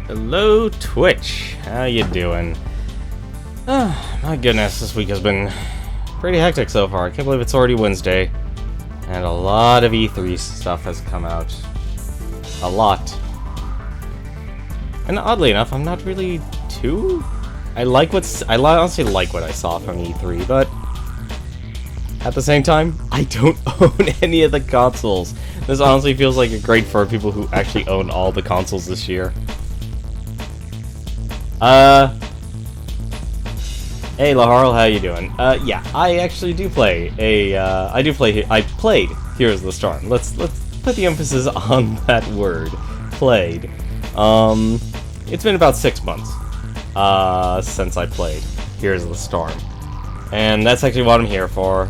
Hello, Twitch. How you doing? Oh, my goodness, this week has been pretty hectic so far. I can't believe it's already Wednesday, and a lot of E3 stuff has come out. A lot. And oddly enough, I'm not really too... I honestly like what I saw from E3, but at the same time, I don't own any of the consoles. This honestly feels like a great for people who actually own all the consoles this year. Hey Laharl, how you doing? Yeah, I actually do play I played Heroes of the Storm. Let's put the emphasis on that word. Played. It's been about 6 months, since I played Heroes of the Storm. And that's actually what I'm here for.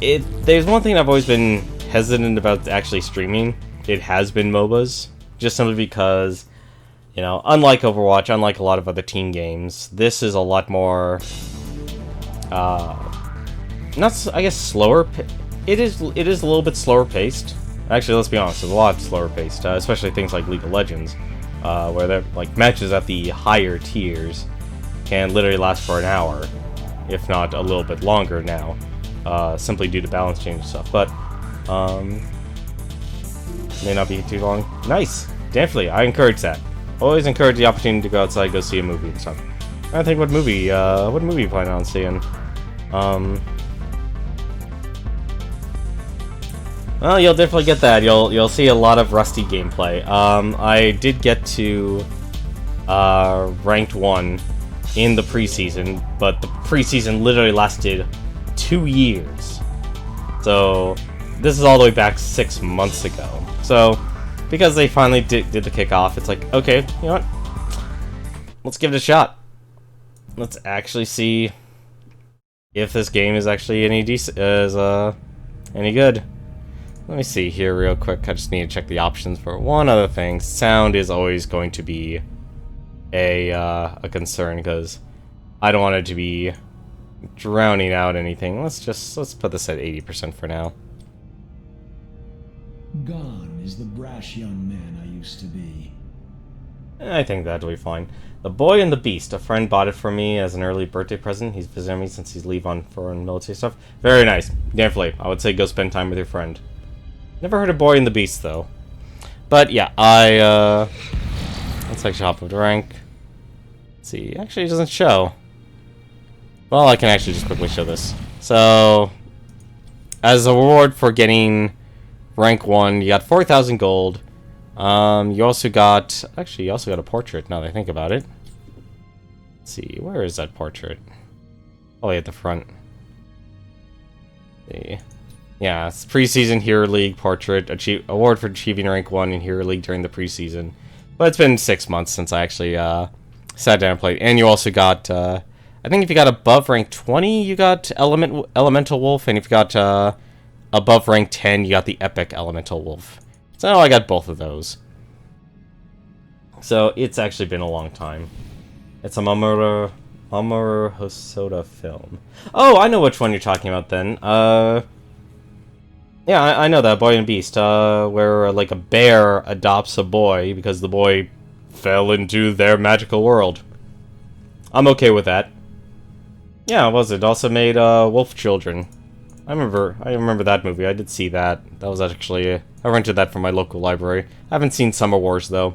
There's one thing I've always been hesitant about actually streaming. It has been MOBAs. Just simply because, you know, unlike Overwatch, unlike a lot of other team games, this is a lot more, I guess slower. It is a little bit slower paced. Actually, let's be honest, it's a lot slower paced, especially things like League of Legends, where they're, like, matches at the higher tiers can literally last for an hour, if not a little bit longer now, simply due to balance change and stuff. But may not be too long. Nice, definitely, I encourage that. Always encourage the opportunity to go outside, go see a movie and stuff. I think what movie you plan on seeing? Well, you'll definitely get that. You'll see a lot of rusty gameplay. I did get to ranked 1 in the preseason, but the preseason literally lasted 2 years. So this is all the way back 6 months ago. So because they finally did the kickoff, it's like, okay, you know what? Let's give it a shot. Let's actually see if this game is actually any good. Let me see here real quick. I just need to check the options for one other thing. Sound is always going to be a concern because I don't want it to be drowning out anything. Let's put this at 80% for now. Gone is the brash young man I used to be. I think that'll be fine. The Boy and the Beast. A friend bought it for me as an early birthday present. He's visiting me since he's leave on foreign military stuff. Very nice. Definitely. I would say go spend time with your friend. Never heard of Boy and the Beast, though. But, yeah, let's actually hop up to rank. Let's see. Actually, it doesn't show. Well, I can actually just quickly show this. So, as a reward for getting rank 1, you got 4,000 gold. You also got a portrait, now that I think about it. Let's see, where is that portrait? Oh, at the front. Let's see. Yeah, it's preseason Hero League portrait, award for achieving rank 1 in Hero League during the preseason. But it's been 6 months since I actually sat down and played. And you also got, I think if you got above rank 20, you got Elemental Wolf, and if you got above rank 10, you got the Epic Elemental Wolf. So I got both of those. So it's actually been a long time. It's a Mamoru Hosoda film. Oh, I know which one you're talking about then. Yeah, I know that, Boy and Beast, where, like, a bear adopts a boy because the boy fell into their magical world. I'm okay with that. Yeah, it also made, Wolf Children. I remember that movie. I did see that. That was actually, I rented that from my local library. I haven't seen Summer Wars, though.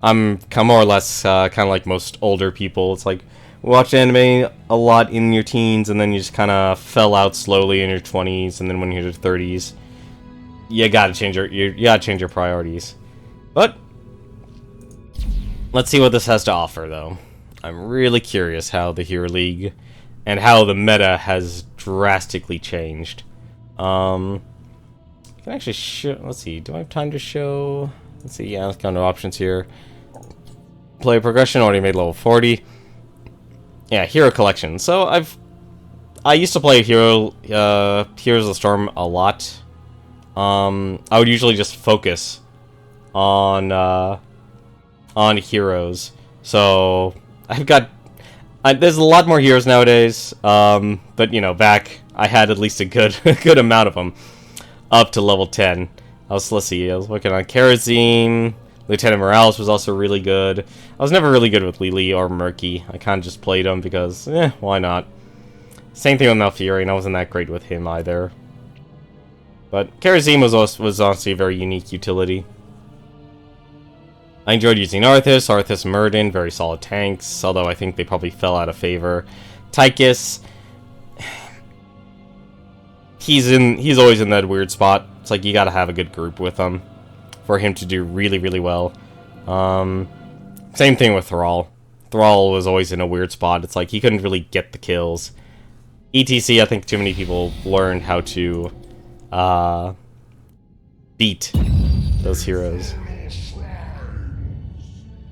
I'm more or less, kind of like most older people. It's like, watch anime a lot in your teens, and then you just kind of fell out slowly in your 20s, and then when you're in your 30s, you gotta change your priorities. But let's see what this has to offer, though. I'm really curious how the Hero League and how the meta has drastically changed. I can actually show. Let's see. Do I have time to show? Let's see. Yeah, let's go to options here. Play progression already made level 40. Yeah, Hero Collection. So I used to play Heroes of the Storm a lot. I would usually just focus on heroes. So there's a lot more heroes nowadays. But you know, back I had at least a good amount of them up to level 10. Let's see. I was working on Karazim, Lieutenant Morales was also really good. I was never really good with Lily or Murky. I kind of just played them because, why not? Same thing with Malfurion. I wasn't that great with him either. But Kharazim was honestly a very unique utility. I enjoyed using Arthas, Murden, very solid tanks, although I think they probably fell out of favor. Tychus, he's always in that weird spot. It's like you gotta have a good group with him for him to do really, really well. Same thing with Thrall. Thrall was always in a weird spot. It's like he couldn't really get the kills. ETC, I think too many people learned how to beat those heroes.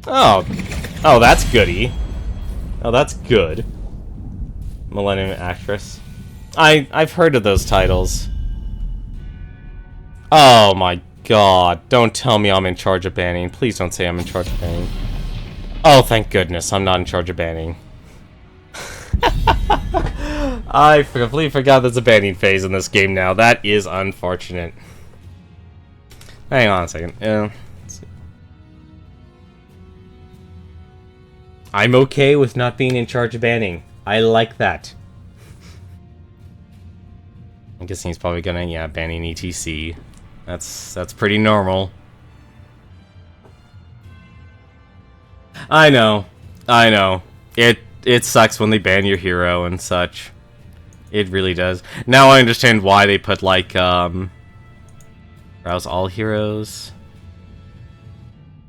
Oh, that's goody. Oh, that's good. Millennium Actress. I've heard of those titles. Oh my god, don't tell me I'm in charge of banning. Please don't say I'm in charge of banning. Oh, thank goodness, I'm not in charge of banning. I completely forgot there's a banning phase in this game now. That is unfortunate. Hang on a second. Let's see. I'm okay with not being in charge of banning. I like that. I'm guessing he's probably gonna, banning ETC. That's pretty normal. I know. It sucks when they ban your hero and such. It really does. Now I understand why they put, like, browse all heroes.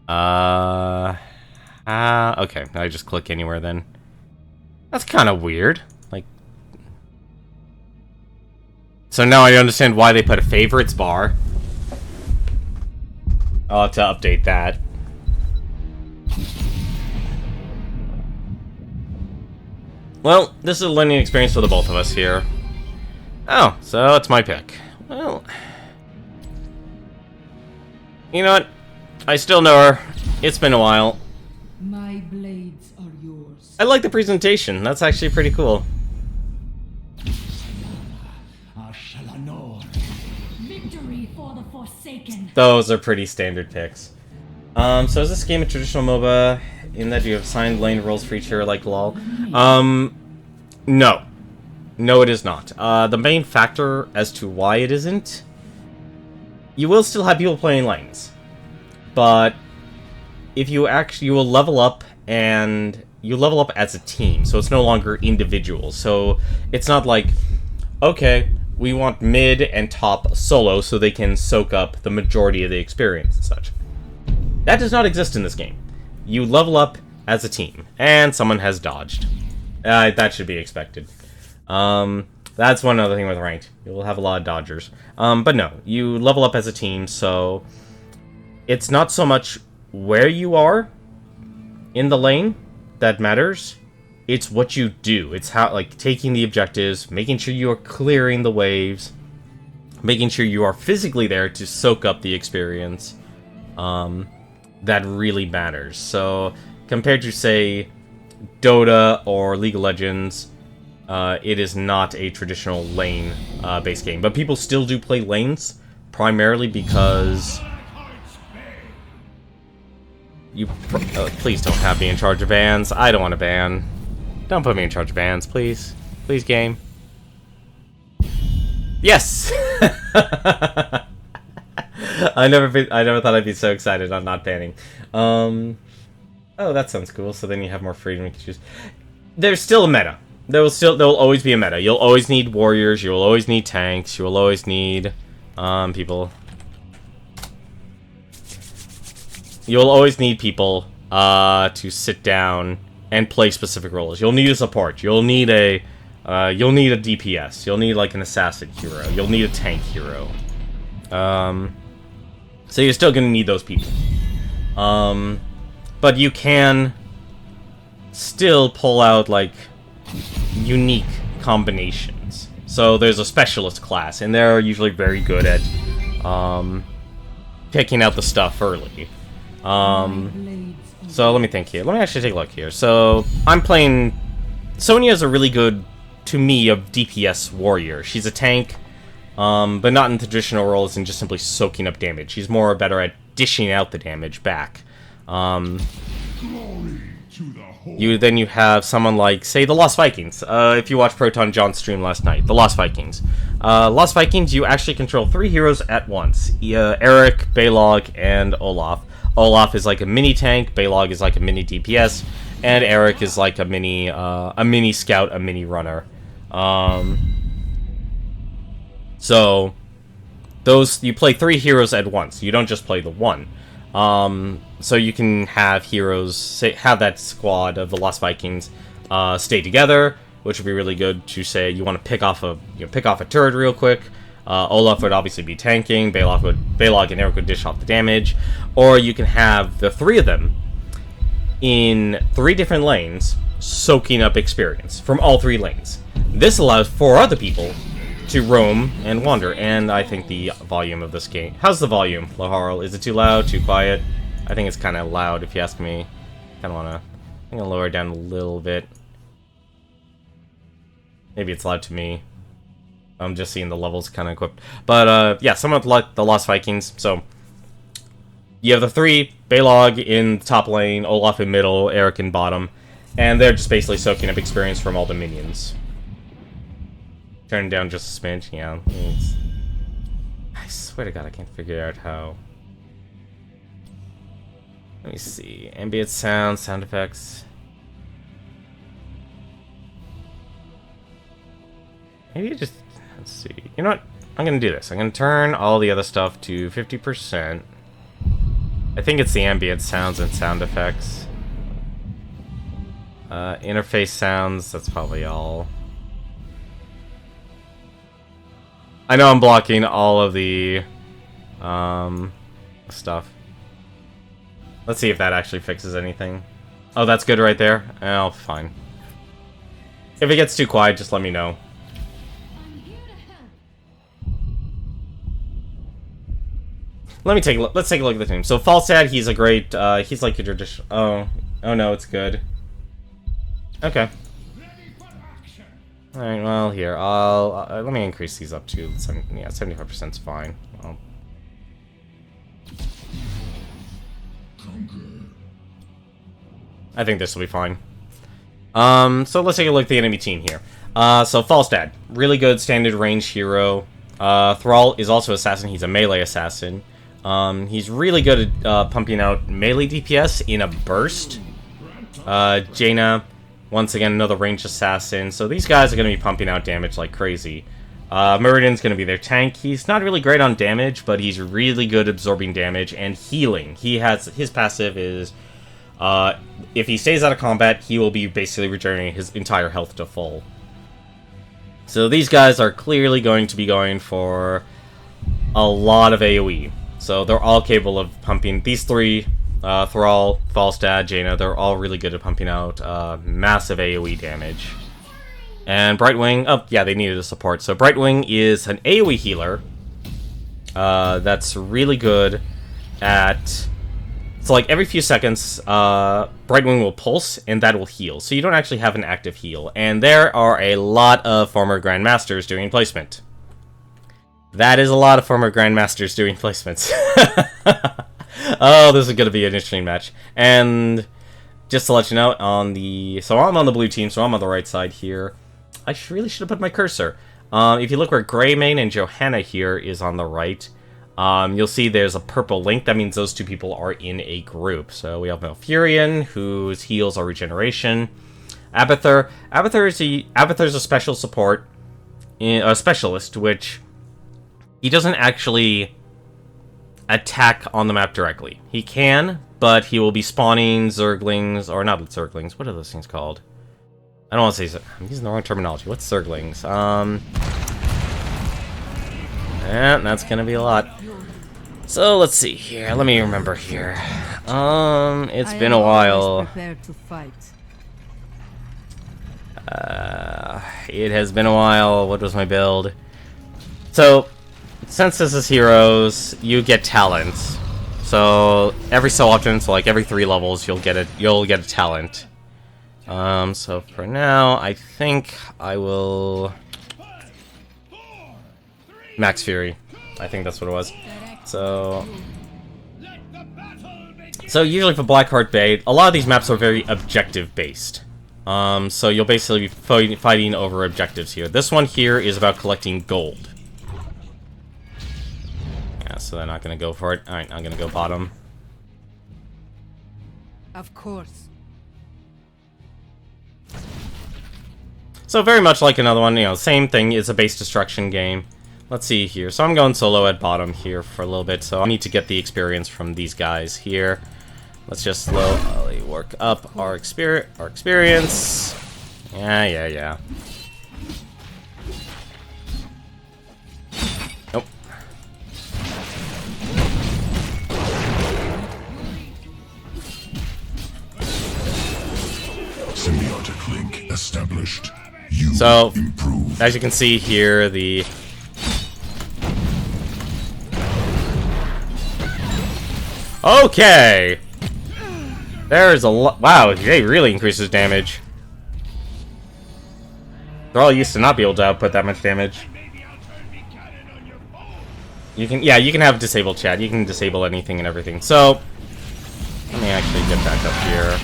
Okay, I just click anywhere then. That's kind of weird. Like, so now I understand why they put a favorites bar. I'll have to update that. Well, this is a learning experience for the both of us here. Oh, so it's my pick. Well, you know what? I still know her. It's been a while. My blades are yours. I like the presentation. That's actually pretty cool. Victory for the Forsaken. Those are pretty standard picks. So is this game a traditional MOBA in that you have assigned lane roles for each hero like LoL? No. No, it is not. The main factor as to why it isn't, you will still have people playing lanes. But if you will level up, and you level up as a team, so it's no longer individual. So it's not like, okay, we want mid and top solo so they can soak up the majority of the experience and such. That does not exist in this game. You level up as a team, and someone has dodged. That should be expected. That's one other thing with ranked. You'll have a lot of dodgers. But no, you level up as a team, so it's not so much where you are in the lane that matters. It's what you do. It's how, like, taking the objectives, making sure you are clearing the waves, making sure you are physically there to soak up the experience. That really matters. So, compared to, say, Dota or League of Legends, it is not a traditional lane-based game. But people still do play lanes, primarily because you... please don't have me in charge of bans. I don't want to ban. Don't put me in charge of bans, please. Please, game. Yes! I never thought I'd be so excited on not banning. Oh, that sounds cool. So then you have more freedom to choose. There's still a meta. There will always be a meta. You'll always need warriors. You will always need tanks. You will always need people. You'll always need people to sit down and play specific roles. You'll need a support. You'll need a DPS. You'll need like an assassin hero. You'll need a tank hero. So you're still gonna need those people. But you can still pull out like unique combinations. So there's a specialist class, and they're usually very good at picking out the stuff early. So let me think here. Let me actually take a look here. So I'm playing... Sonia's a really good, to me, a DPS warrior. She's a tank, but not in traditional roles and just simply soaking up damage. She's more better at dishing out the damage back. You have someone like, say, the Lost Vikings. If you watched Proton John's stream last night, the Lost Vikings. Lost Vikings, you actually control 3 heroes at once. Eric, Balog, and Olaf. Olaf is like a mini tank, Balog is like a mini DPS, and Eric is like a mini scout, a mini runner. So those, you play 3 heroes at once. You don't just play the one. So you can have heroes, have that squad of the Lost Vikings stay together, which would be really good to say you want to pick off a turret real quick. Olaf would obviously be tanking, Balog and Eric would dish off the damage, or you can have the 3 of them in 3 different lanes, soaking up experience from all 3 lanes. This allows 4 other people to roam and wander, and I think the volume of this game... How's the volume, Laharl? Is it too loud, too quiet? I think it's kind of loud, if you ask me. I'm gonna lower it down a little bit. Maybe it's loud to me. I'm just seeing the levels kind of equipped. But, yeah, somewhat like the Lost Vikings. So, you have the 3, Balog in top lane, Olaf in middle, Eric in bottom. And they're just basically soaking up experience from all the minions. Turn down just a smidge, yeah. I swear to God, I can't figure out how. Let me see. Ambient sound effects. Maybe just... Let's see. You know what? I'm going to do this. I'm going to turn all the other stuff to 50%. I think it's the ambient sounds and sound effects. Interface sounds, that's probably all. I know I'm blocking all of the stuff. Let's see if that actually fixes anything. Oh, that's good right there? Oh, fine. If it gets too quiet, just let me know. Let's take a look at the team. So Falstad, he's a great, he's like a traditional... Oh no, it's good. Okay. Alright, well, here, let me increase these up to, 75% is fine. Well. I think this will be fine. So let's take a look at the enemy team here. So Falstad, really good standard range hero. Thrall is also assassin, he's a melee assassin. He's really good at pumping out melee DPS in a burst. Jaina, once again, another ranged assassin. So these guys are going to be pumping out damage like crazy. Meridian's going to be their tank. He's not really great on damage, but he's really good at absorbing damage and healing. His passive is, if he stays out of combat, he will be basically regenerating his entire health to full. So these guys are clearly going to be going for a lot of AoE. So they're all capable of pumping. These 3, Thrall, Falstad, Jaina, they're all really good at pumping out massive AoE damage. And Brightwing, oh yeah, they needed a support. So Brightwing is an AoE healer that's really good at... So like every few seconds, Brightwing will pulse, and that will heal. So you don't actually have an active heal. And there are a lot of former Grandmasters doing placement. That is a lot of former Grandmasters doing placements. Oh, this is going to be an interesting match. And just to let you know, so I'm on the blue team, so I'm on the right side here. I really should have put my cursor. If you look where Greymane and Johanna here is on the right, you'll see there's a purple link. That means those 2 people are in a group. So we have Malfurion, whose heals are regeneration. Abathur. Abathur's a special support, a specialist, which... He doesn't actually attack on the map directly. He can, but he will be spawning Zerglings, or not Zerglings, what are those things called? I don't want to say, I'm using the wrong terminology. What's Zerglings? And that's gonna be a lot. So let's see here, let me remember here. It's been a while. It has been a while. What was my build? So, since this is heroes, you get talents. So every so often, so like every 3 levels, you'll get a talent. So for now, I think I will Max Fury. I think that's what it was. So So usually for Blackheart Bay, a lot of these maps are very objective-based. So you'll basically be fighting over objectives here. This one here is about collecting gold. Yeah, so they're not going to go for it. Alright, I'm going to go bottom. Of course. So very much like another one, you know, same thing, it's a base destruction game. Let's see here. So I'm going solo at bottom here for a little bit, so I need to get the experience from these guys here. Let's just slowly work up our experience. Yeah. Nope. Symbiotic link established. You So, improve. as you can see here, the... Okay! There's a lot... Wow, they really increases damage. They're all used to not be able to output that much damage. You can... Yeah, you can have disabled chat. You can disable anything and everything. So, let me actually get back up here.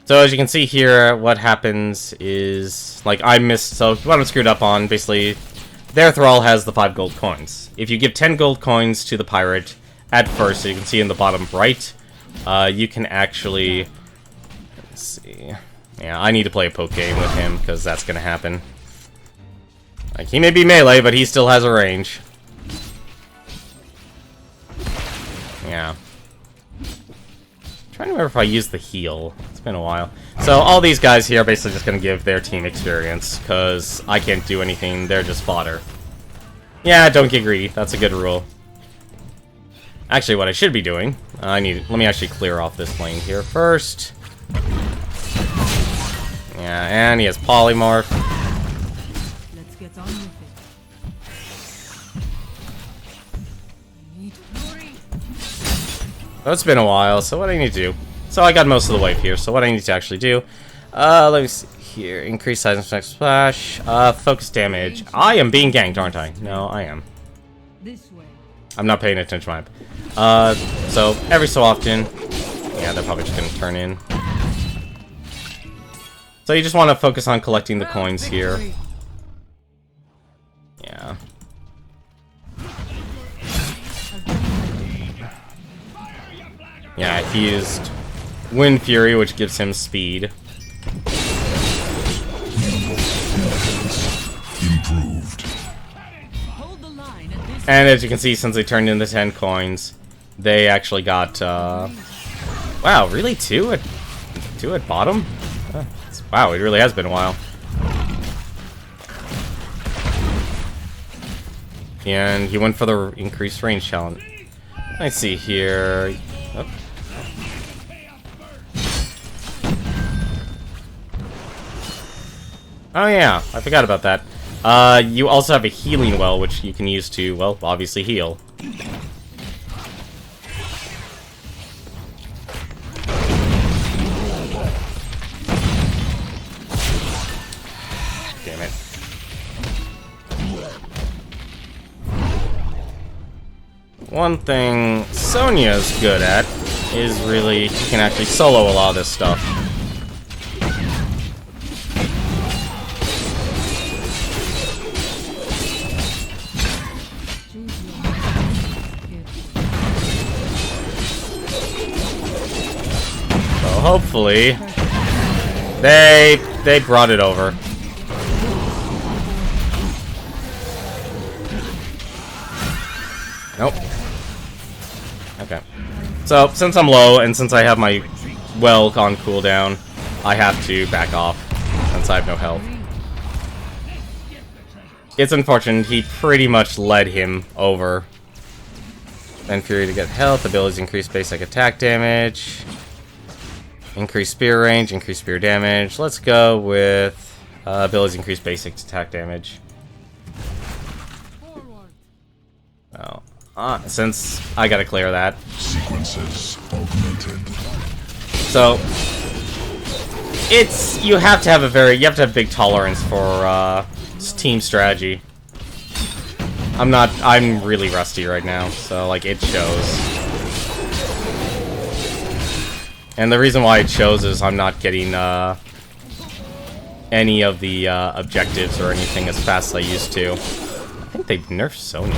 So as you can see here, what happens is, like, I missed, so what I'm screwed up on, basically, their thrall has the 5 gold coins. If you give 10 gold coins to the pirate at first, so you can see in the bottom right, you can actually, let's see, yeah, I need to play a poke game with him, because that's going to happen. Like, he may be melee, but he still has a range. Yeah. Trying to remember if I used the heal. It's been a while. So all these guys here are basically just going to give their team experience, because I can't do anything, they're just fodder. Yeah, don't get greedy, that's a good rule. Actually, what I should be doing, let me actually clear off this lane here first. Yeah, and he has polymorph. Let's get on with it. Oh, it's been a while, so what I need to do... So I got most of the wave here, so what I need to actually do... let me see here. Increase size and effect splash. Focus damage. I am being ganked, aren't I? No, I am. This way. I'm not paying attention to my... so every so often... Yeah, they're probably just gonna turn in. So you just want to focus on collecting the coins here. Yeah. Yeah, he used Wind Fury, which gives him speed. Improved. Hold the line at this. And as you can see, since they turned in the 10 coins, they actually got, wow, really? Two at bottom? Wow, it really has been a while. And he went for the increased range challenge. Let's see here. Oh. Oh yeah, I forgot about that. You also have a healing well, which you can use to, well, obviously heal. Damn it. One thing Sonya's good at is really, she can actually solo a lot of this stuff. So hopefully, they brought it over. Nope. Okay. So, since I'm low, and since I have my well on cooldown, I have to back off, since I have no health. It's unfortunate, he pretty much led him over. Then Fury to get health, abilities increase basic attack damage. Increase spear range, increase spear damage. Let's go with abilities increase basic attack damage. Oh. Since I gotta clear that. Sequences augmented. So it's you have to have big tolerance for team strategy. I'm really rusty right now, so, like, it shows. And the reason why it shows is I'm not getting, any of the, objectives or anything as fast as I used to. I think they nerfed Sonya.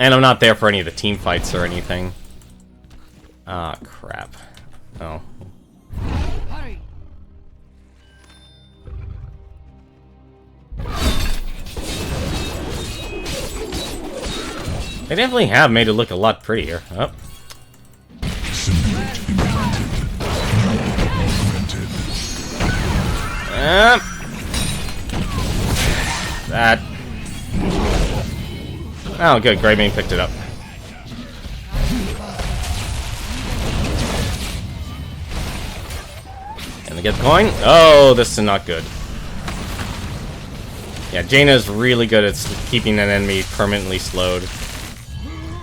And I'm not there for any of the team fights or anything. Ah, crap. Oh. Hurry. They definitely have made it look a lot prettier. Oh. Symbiote implanted. Augmented. That. Oh, good. Greymane picked it up. Gonna get the coin. Oh, this is not good. Yeah, Jaina's really good at keeping an enemy permanently slowed.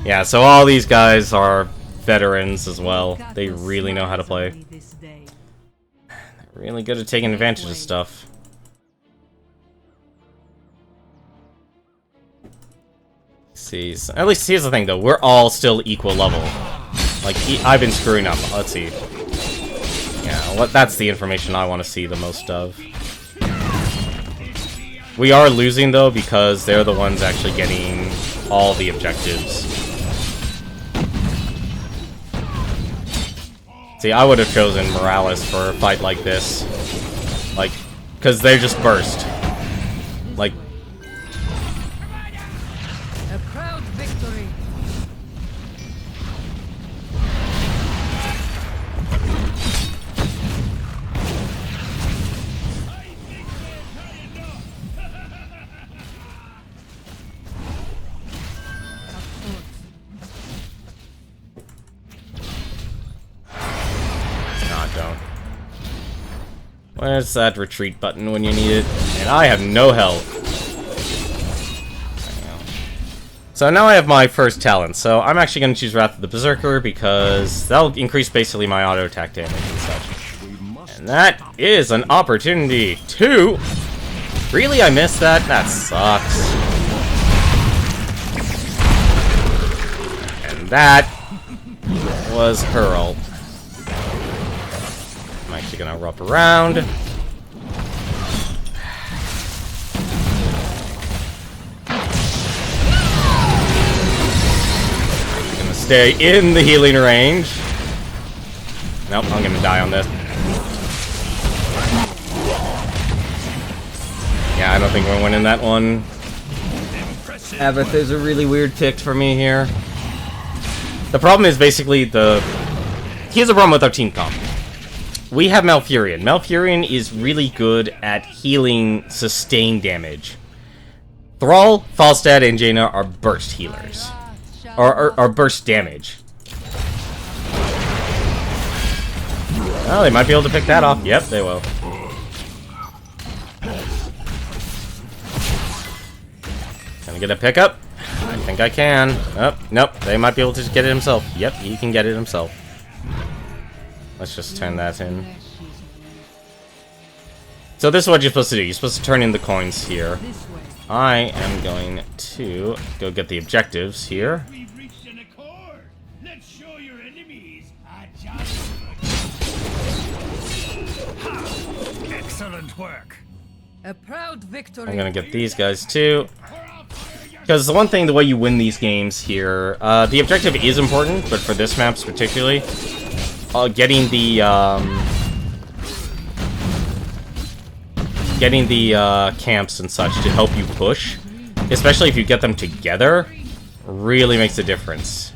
Yeah, so all these guys are veterans as well. They really know how to play. They're really good at taking advantage of stuff. See, so at least here's the thing though, we're all still equal level. Like, I've been screwing up. Let's see. Yeah, that's the information I want to see the most of. We are losing though because they're the ones actually getting all the objectives. See, I would have chosen Morales for a fight like this. Like, because they just burst. Like, A proud victory. don't. Where's that retreat button when you need it? And I have no health. So now I have my first talent, so I'm actually going to choose Wrath of the Berserker because that'll increase basically my auto attack damage and such. And that is an opportunity to... Really, I missed that? That sucks. And that was her ult. I'm actually going to wrap around. Stay in the healing range. Nope, I'm gonna die on this. Yeah, I don't think we're winning that one. Abath is a really weird pick for me here. The problem is basically here's a problem with our team comp. We have Malfurion. Malfurion is really good at healing sustained damage. Thrall, Falstad, and Jaina are burst healers. Or burst damage. Oh, they might be able to pick that off. Yep, they will. Can I get a pickup? I think I can. Oh, nope, they might be able to just get it himself. Yep, he can get it himself. Let's just turn that in. So this is what you're supposed to do. You're supposed to turn in the coins here. I am going to go get the objectives here. Excellent work. A proud victory. I'm gonna get these guys too. Because the one thing, the way you win these games here, the objective is important, but for this maps particularly, getting the camps and such to help you push, especially if you get them together, really makes a difference.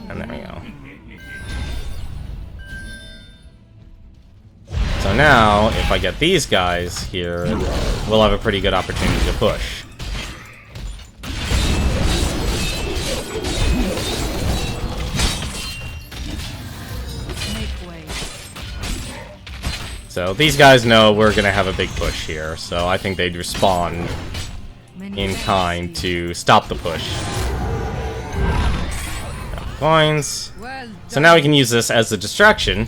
And there we go. So now, if I get these guys here, we'll have a pretty good opportunity to push. So these guys know we're gonna have a big push here, so I think they'd respond in kind to stop the push. Coins. So now we can use this as a distraction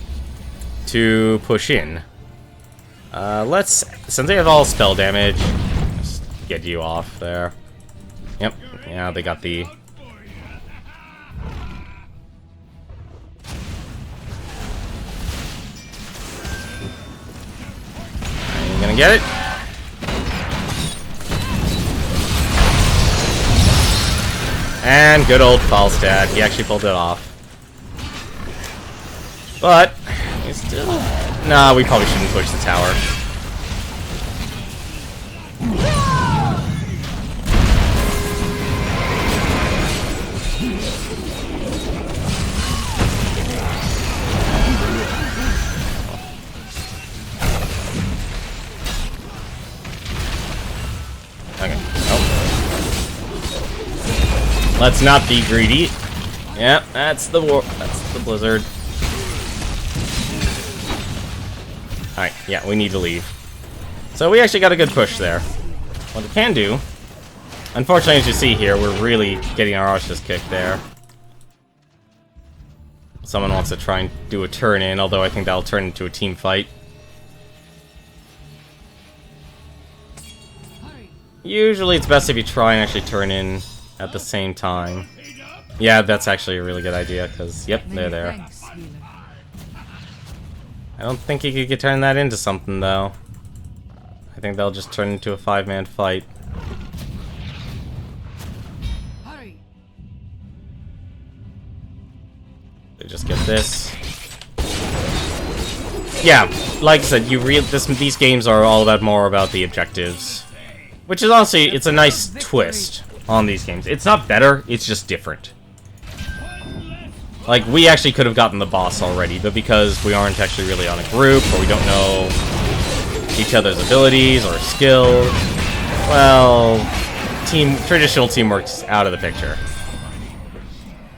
to push in. Since they have all spell damage, get you off there. Yep. Yeah, they got the... Are you gonna get it? And good old Falstad. He actually pulled it off. But, we still... Nah, we probably shouldn't push the tower. Okay. Nope. Let's not be greedy. Yeah, that's the war. That's the blizzard. Alright, yeah, we need to leave. So we actually got a good push there. What we can do... Unfortunately, as you see here, we're really getting our arses kicked there. Someone wants to try and do a turn-in, although I think that'll turn into a team fight. Usually it's best if you try and actually turn in at the same time. Yeah, that's actually a really good idea, because, yep, they're there. Thanks, healer. I don't think you could turn that into something, though. I think they'll just turn into a 5-man fight. Hurry. They just get this. Yeah, like I said, these games are all more about the objectives. Which is honestly, it's a nice twist on these games. It's not better, it's just different. Like, we actually could have gotten the boss already, but because we aren't actually really on a group, or we don't know each other's abilities or skills, well, traditional teamwork's out of the picture.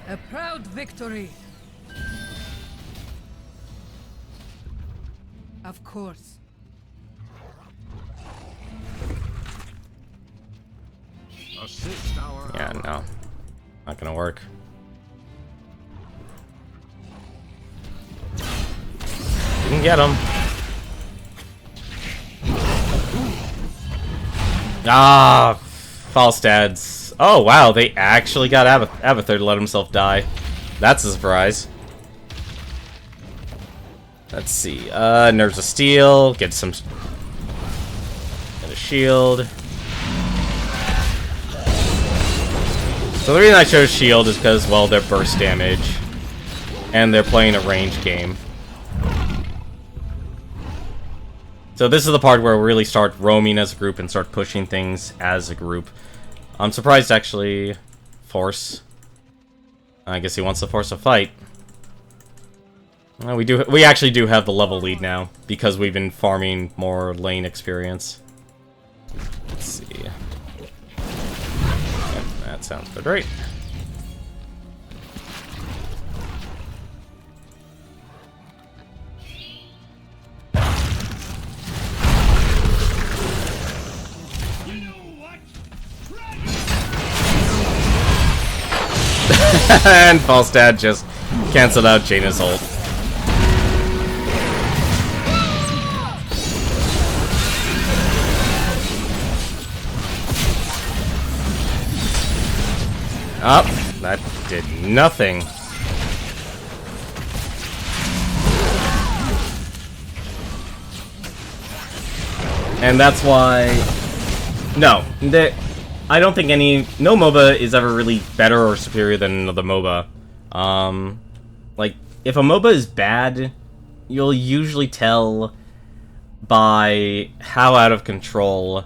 A proud victory. Of course. Assist our Yeah, no. Not gonna work. You can get him. Ah, Falstads. Oh, wow, they actually got Abathur to let himself die. That's a surprise. Let's see. Nerves of Steel. Get a shield. So the reason I chose shield is because, well, they're burst damage. And they're playing a range game. So this is the part where we really start roaming as a group and start pushing things as a group. I'm surprised, actually, Force. I guess he wants to force a fight. Well, we actually do have the level lead now, because we've been farming more lane experience. Let's see. Yep, that sounds good, right? And Falstad just canceled out Jaina's ult. Up. Oh, that did nothing. And that's why... No. I don't think no MOBA is ever really better or superior than another MOBA. Like, if a MOBA is bad, you'll usually tell by how out of control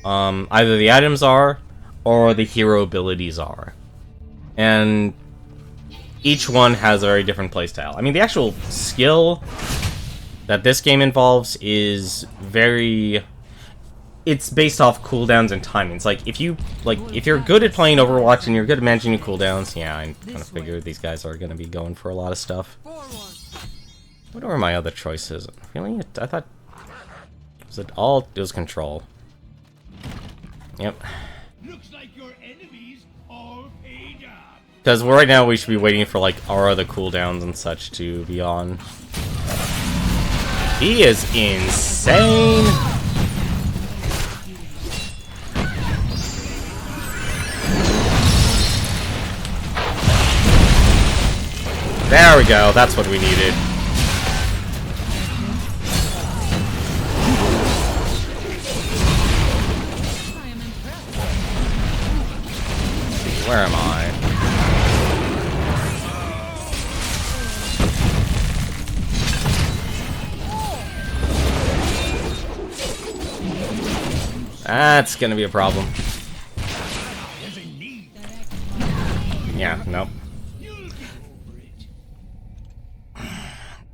either the items are or the hero abilities are. And each one has a very different playstyle. I mean, the actual skill that this game involves is very... It's based off cooldowns and timings. Like, if you're good at playing Overwatch and you're good at managing your cooldowns, yeah, I kind of figured these guys are going to be going for a lot of stuff. What are my other choices? Really? I thought... It was control. Yep. Looks like your enemies all paid up. Because right now we should be waiting for, like, our other cooldowns and such to be on. He is insane! There we go, that's what we needed. Where am I? That's gonna be a problem. Yeah, nope.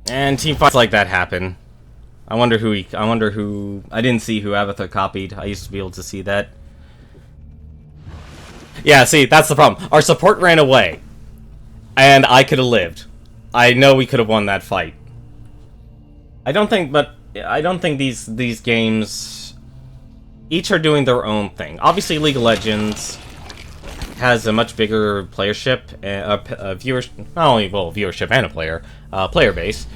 And team fights like that happen. I wonder who I didn't see who Abathur copied. I used to be able to see that. Yeah, see, that's the problem. Our support ran away. And I could have lived. I know we could have won that fight. I don't think these games each are doing their own thing. Obviously, League of Legends has a much bigger playership, not only viewership and a player base.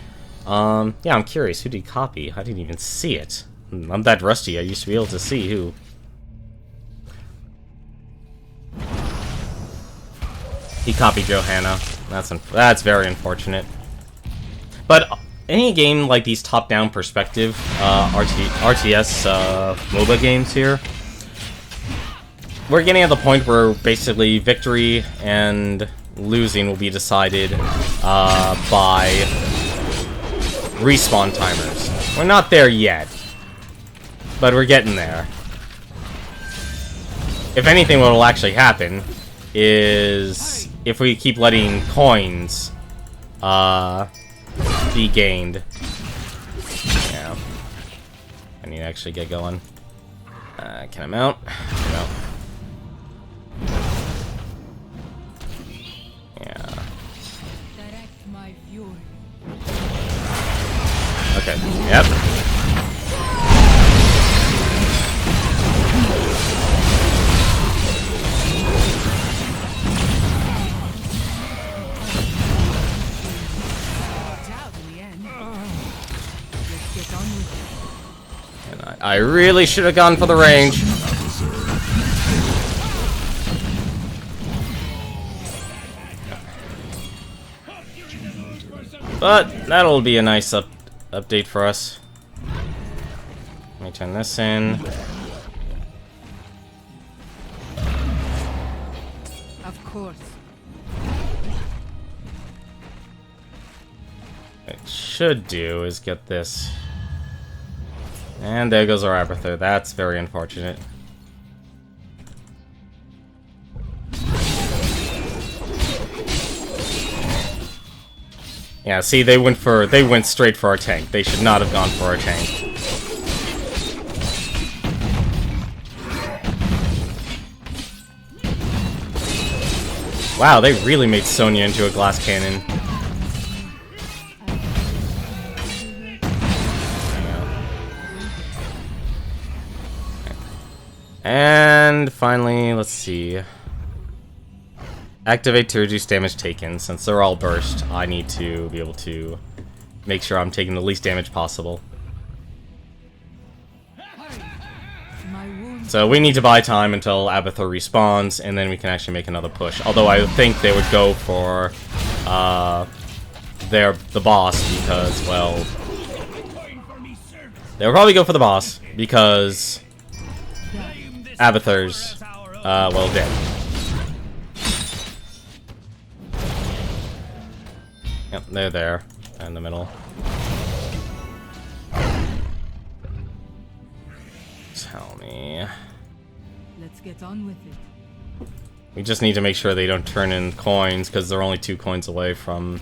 Yeah, I'm curious, who did he copy? I didn't even see it. I'm that rusty. I used to be able to see who. He copied Johanna. That's very unfortunate. But any game like these top-down perspective RTS MOBA games here, we're getting at the point where basically victory and losing will be decided by respawn timers. We're not there yet, but we're getting there. If anything, what will actually happen is if we keep letting coins be gained. Yeah. I need to actually get going. Can I mount? No. Yeah. Direct my fury. Okay. Yep. And I really should have gone for the range. But that'll be a nice update for us. Let me turn this in. Of course. What it should do is get this. And there goes our Abathur. That's very unfortunate. Yeah, see, they went straight for our tank. They should not have gone for our tank. Wow, they really made Sonya into a glass cannon. And finally, let's see. Activate to reduce damage taken. Since they're all burst, I need to be able to make sure I'm taking the least damage possible. My wounds. So we need to buy time until Abathur respawns, and then we can actually make another push. Although I think they would go for the boss because, well, they'll probably go for the boss because Abathur's well, dead. Yep, they're there in the middle. Tell me. Let's get on with it. We just need to make sure they don't turn in coins, because they're only 2 coins away from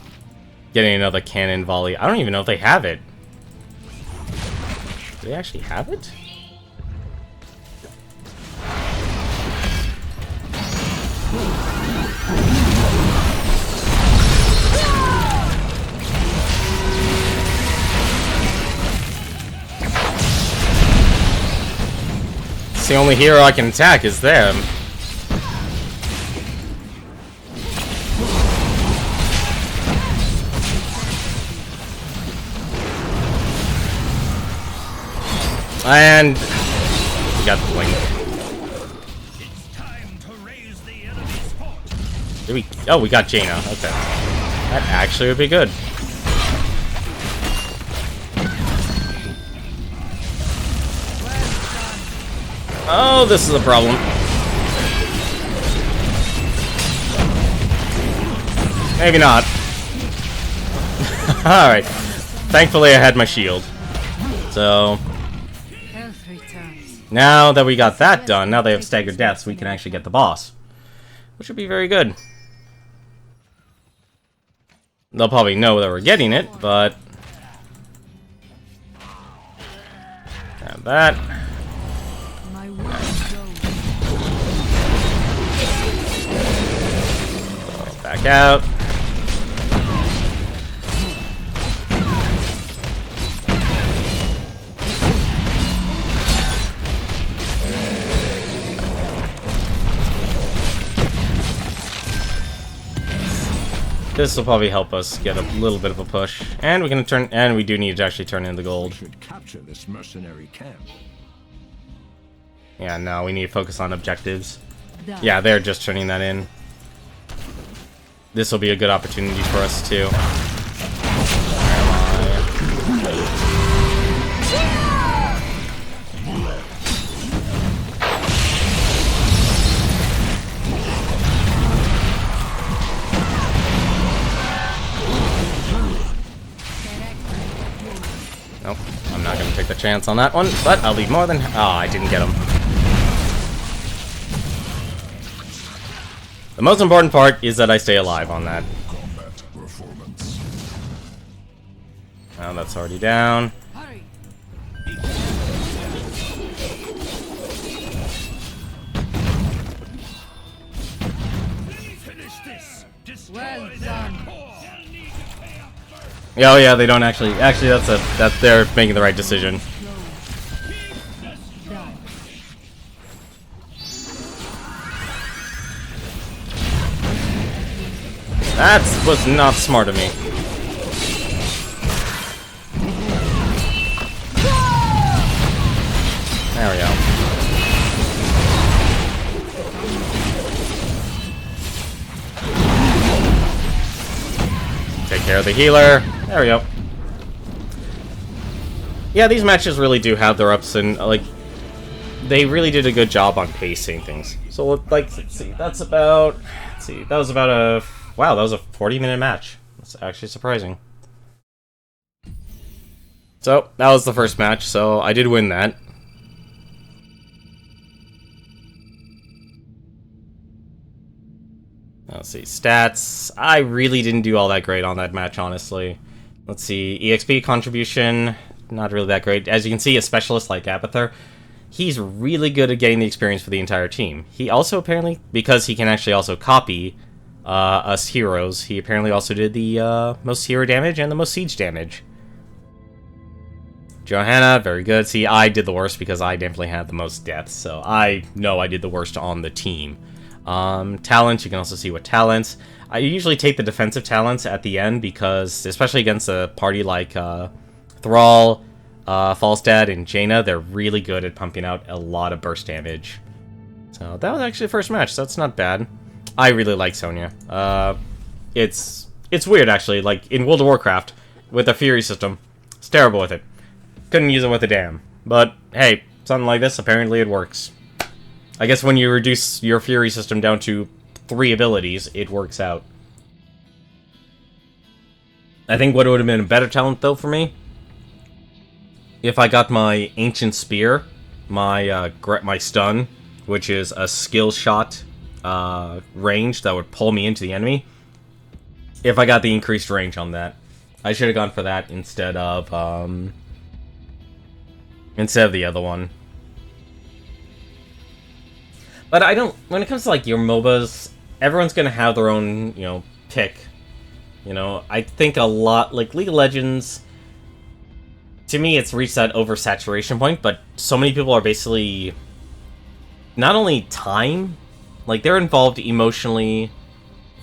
getting another cannon volley. I don't even know if they have it. Do they actually have it? It's the only hero I can attack is them. And we got the blink. It's time to raise the enemy's fort. Did we? Oh, we got Jaina. Okay. That actually would be good. Oh, this is a problem. Maybe not. Alright. Thankfully I had my shield. So, Health returns. now that we got that done, now they have staggered deaths, we can actually get the boss. Which would be very good. They'll probably know that we're getting it, but... have that. My wounds go. Back out. This will probably help us get a little bit of a push, and we can turn. And we do need to actually turn in the gold. Should capture this mercenary camp. Yeah, no, we need to focus on objectives. Done. Yeah, they're just turning that in. This will be a good opportunity for us too. Nope, I'm not going to take the chance on that one, but I'll leave more than... Oh, I didn't get him. The most important part is that I stay alive on that. Combat performance. Oh, that's already down. Hurry. Finish this. Destroy Well their done. core. They'll need to pay up first. Oh yeah, they don't actually... Actually, that's they're making the right decision. Done. That was not smart of me. There we go. Take care of the healer. There we go. Yeah, these matches really do have their ups and, like, they really did a good job on pacing things. So, like, let's see, that's about... Let's see, that was about a... Wow, that was a 40-minute match. That's actually surprising. So, that was the first match, so I did win that. Let's see, stats. I really didn't do all that great on that match, honestly. Let's see, EXP contribution, not really that great. As you can see, a specialist like Abathur, he's really good at getting the experience for the entire team. He also apparently, because he can actually also copy us heroes, he apparently also did the most hero damage and the most siege damage. Johanna, very good. See, I did the worst because I definitely had the most deaths, so I know I did the worst on the team. Talents, you can also see what talents. I usually take the defensive talents at the end because, especially against a party like Thrall, Falstad, and Jaina, they're really good at pumping out a lot of burst damage. So that was actually the first match, so that's not bad. I really like Sonya. It's weird, actually. Like, in World of Warcraft, with the Fury system, it's terrible with it. Couldn't use it with a damn. But, hey, something like this, apparently it works. I guess when you reduce your Fury system down to 3 abilities, it works out. I think what would have been a better talent, though, for me, if I got my Ancient Spear, my stun, which is a skill shot range that would pull me into the enemy. If I got the increased range on that, I should have gone for that instead of the other one. But I don't. When it comes to like your MOBAs, everyone's gonna have their own, pick. I think a lot like League of Legends. To me, it's reached that oversaturation point, but so many people are basically not only time, like they're involved emotionally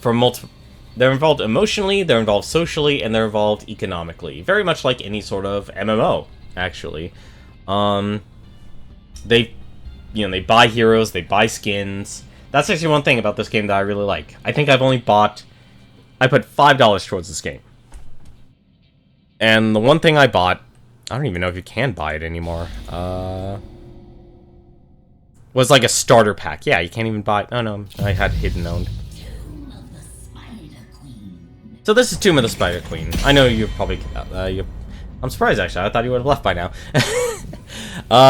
for multiple. They're involved emotionally, they're involved socially, and they're involved economically. Very much like any sort of MMO, actually. They buy heroes, they buy skins. That's actually one thing about this game that I really like. I think I've only bought I put $5 towards this game. And the one thing I bought, I don't even know if you can buy it anymore, was like a starter pack. Yeah, you can't even buy it. Oh no, I had hidden owned. So this is Tomb of the Spider Queen. I know you probably... I'm surprised, actually. I thought you would have left by now.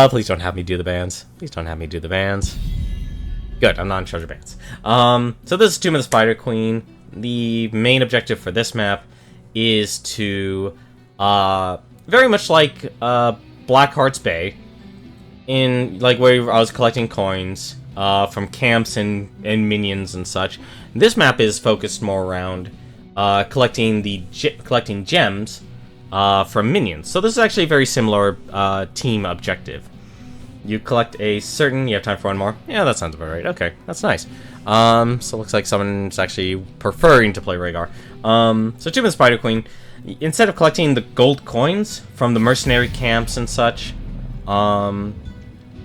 Please don't have me do the bands. Please don't have me do the bands. Good, I'm not in charge of bands. So this is Tomb of the Spider Queen. The main objective for this map is to... very much like Blackheart's Bay, in like where I was collecting coins from camps and minions and such. This map is focused more around collecting gems from minions. So this is actually a very similar team objective. You collect a certain... You have time for one more? Yeah, that sounds about right. Okay, that's nice. So it looks like someone's actually preferring to play Rhaegar. So Tomb of the Spider Queen, instead of collecting the gold coins from the mercenary camps and such,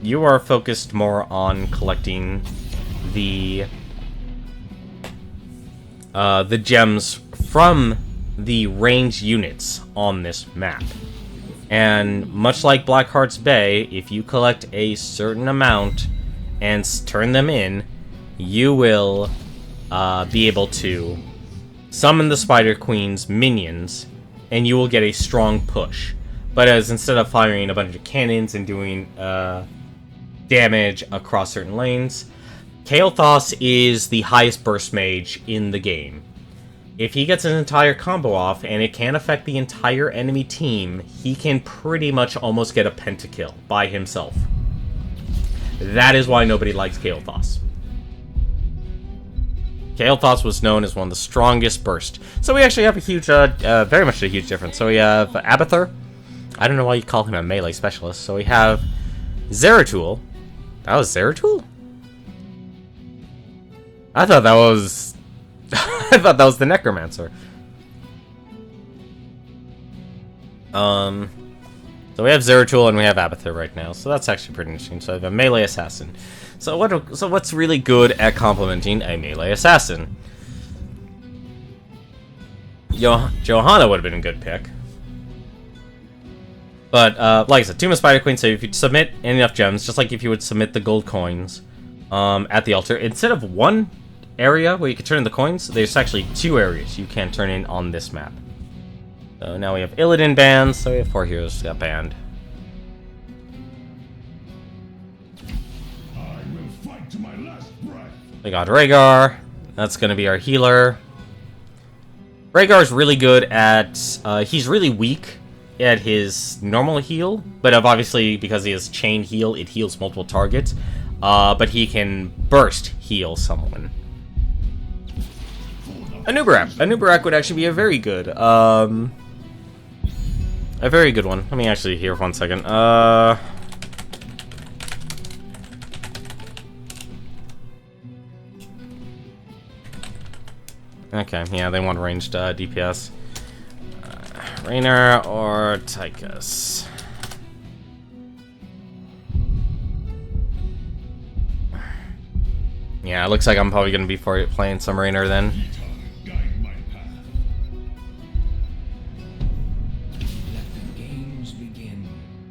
you are focused more on collecting the gems from the ranged units on this map. And much like Blackheart's Bay, if you collect a certain amount and turn them in, you will be able to summon the Spider Queen's minions, and you will get a strong push. But as instead of firing a bunch of cannons and doing damage across certain lanes, Kael'thas is the highest burst mage in the game. If he gets an entire combo off and it can affect the entire enemy team, he can pretty much almost get a pentakill by himself. That is why nobody likes Kael'thas. Kael'thas was known as one of the strongest burst. So we actually have a huge, very much a huge difference. So we have Abathur. I don't know why you call him a melee specialist. So we have Zeratul. That was Zeratul? I thought that was... I thought that was the Necromancer. So we have Zeratul and we have Abathur right now. So that's actually pretty interesting. So I have a melee assassin. So what's really good at complementing a melee assassin? Johanna would have been a good pick. But, like I said, Tomb of Spider Queen, so if you submit enough gems, just like if you would submit the gold coins at the altar, instead of one area where you can turn in the coins, there's actually 2 areas you can turn in on this map. So now we have Illidan banned, so we have 4 heroes got banned. I will fight to my last breath. We got Rhaegar. That's going to be our healer. Rhaegar is really good at... he's really weak at his normal heal, but obviously because he has chain heal, it heals multiple targets. But he can burst heal someone. Anubarak would actually be a very good one. Let me actually hear 1 second. Okay, yeah, they want ranged DPS. Raynor or Tychus. Yeah, it looks like I'm probably going to be playing some Raynor then. Guide my path.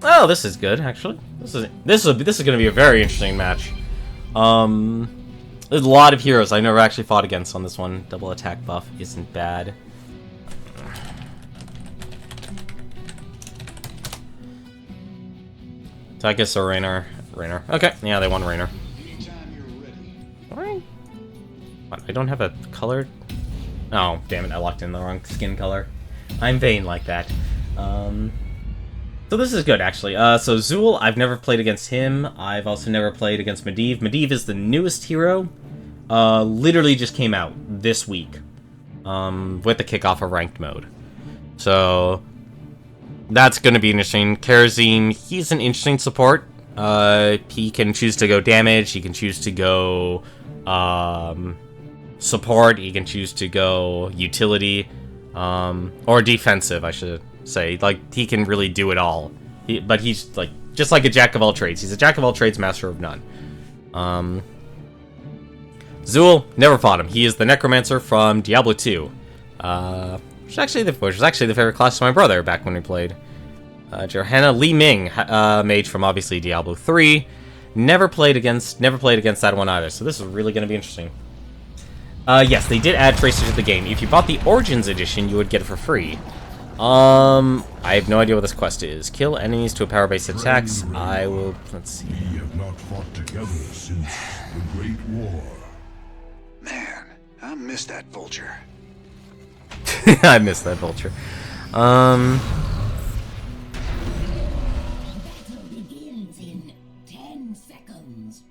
Oh, this is good, actually. This is going to be a very interesting match. There's a lot of heroes I never actually fought against on this one. Double attack buff isn't bad. Tychus or Raynor? Raynor. Okay, yeah, they want Raynor. Alright. What, I don't have a colored... Oh, damn it, I locked in the wrong skin color. I'm vain like that. So this is good, actually. So Zul, I've never played against him. I've also never played against Medivh. Medivh is the newest hero. Literally just came out this week. With the kickoff of ranked mode. So... that's going to be interesting. Karazim, he's an interesting support. He can choose to go damage. He can choose to go support. He can choose to go utility. Or defensive, I should say. Like, he can really do it all. But he's, like, just like a jack of all trades. He's a jack of all trades, master of none. Zul, never fought him. He is the Necromancer from Diablo 2. Which was actually the favorite class of my brother back when we played. Johanna Li Ming, mage from obviously Diablo 3. Never played against that one either, so this is really going to be interesting. Yes, they did add Tracer to the game. If you bought the Origins Edition, you would get it for free. I have no idea what this quest is. Kill enemies to power-based attacks. I will... Let's see. We have not fought together since the Great War. Man, I miss that vulture. I missed that vulture. Battle begins in 10 seconds.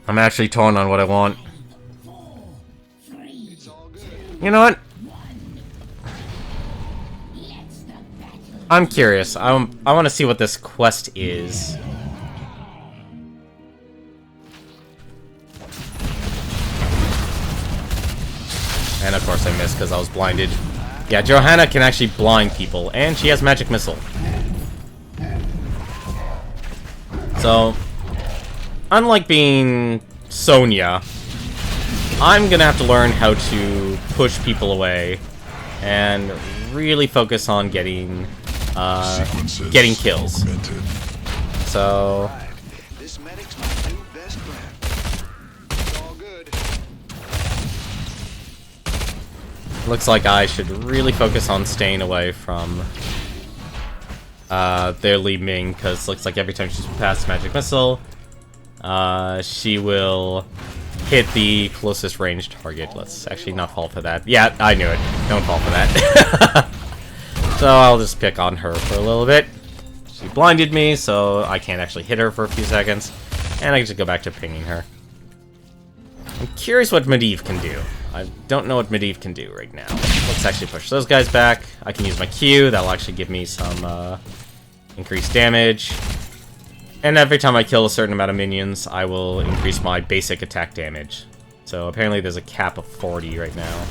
I'm actually torn on what I want. 4, 3, You know what? let's the battle. I'm curious. I want to see what this quest is. And of course I missed because I was blinded. Yeah, Johanna can actually blind people, and she has Magic Missile. So, unlike being Sonya, I'm gonna have to learn how to push people away and really focus on getting kills. Augmented. So, This medic's my new best friend. It's all good. looks like I should really focus on staying away from their Li Ming, because looks like every time she's past Magic Missile, she will hit the closest range target. Let's actually not fall for that. Yeah, I knew it. Don't fall for that. So I'll just pick on her for a little bit. She blinded me, so I can't actually hit her for a few seconds. And I can just go back to pinging her. I'm curious what Medivh can do. I don't know what Medivh can do right now. Let's actually push those guys back. I can use my Q. That'll actually give me some increased damage. And every time I kill a certain amount of minions, I will increase my basic attack damage. So apparently there's a cap of 40 right now.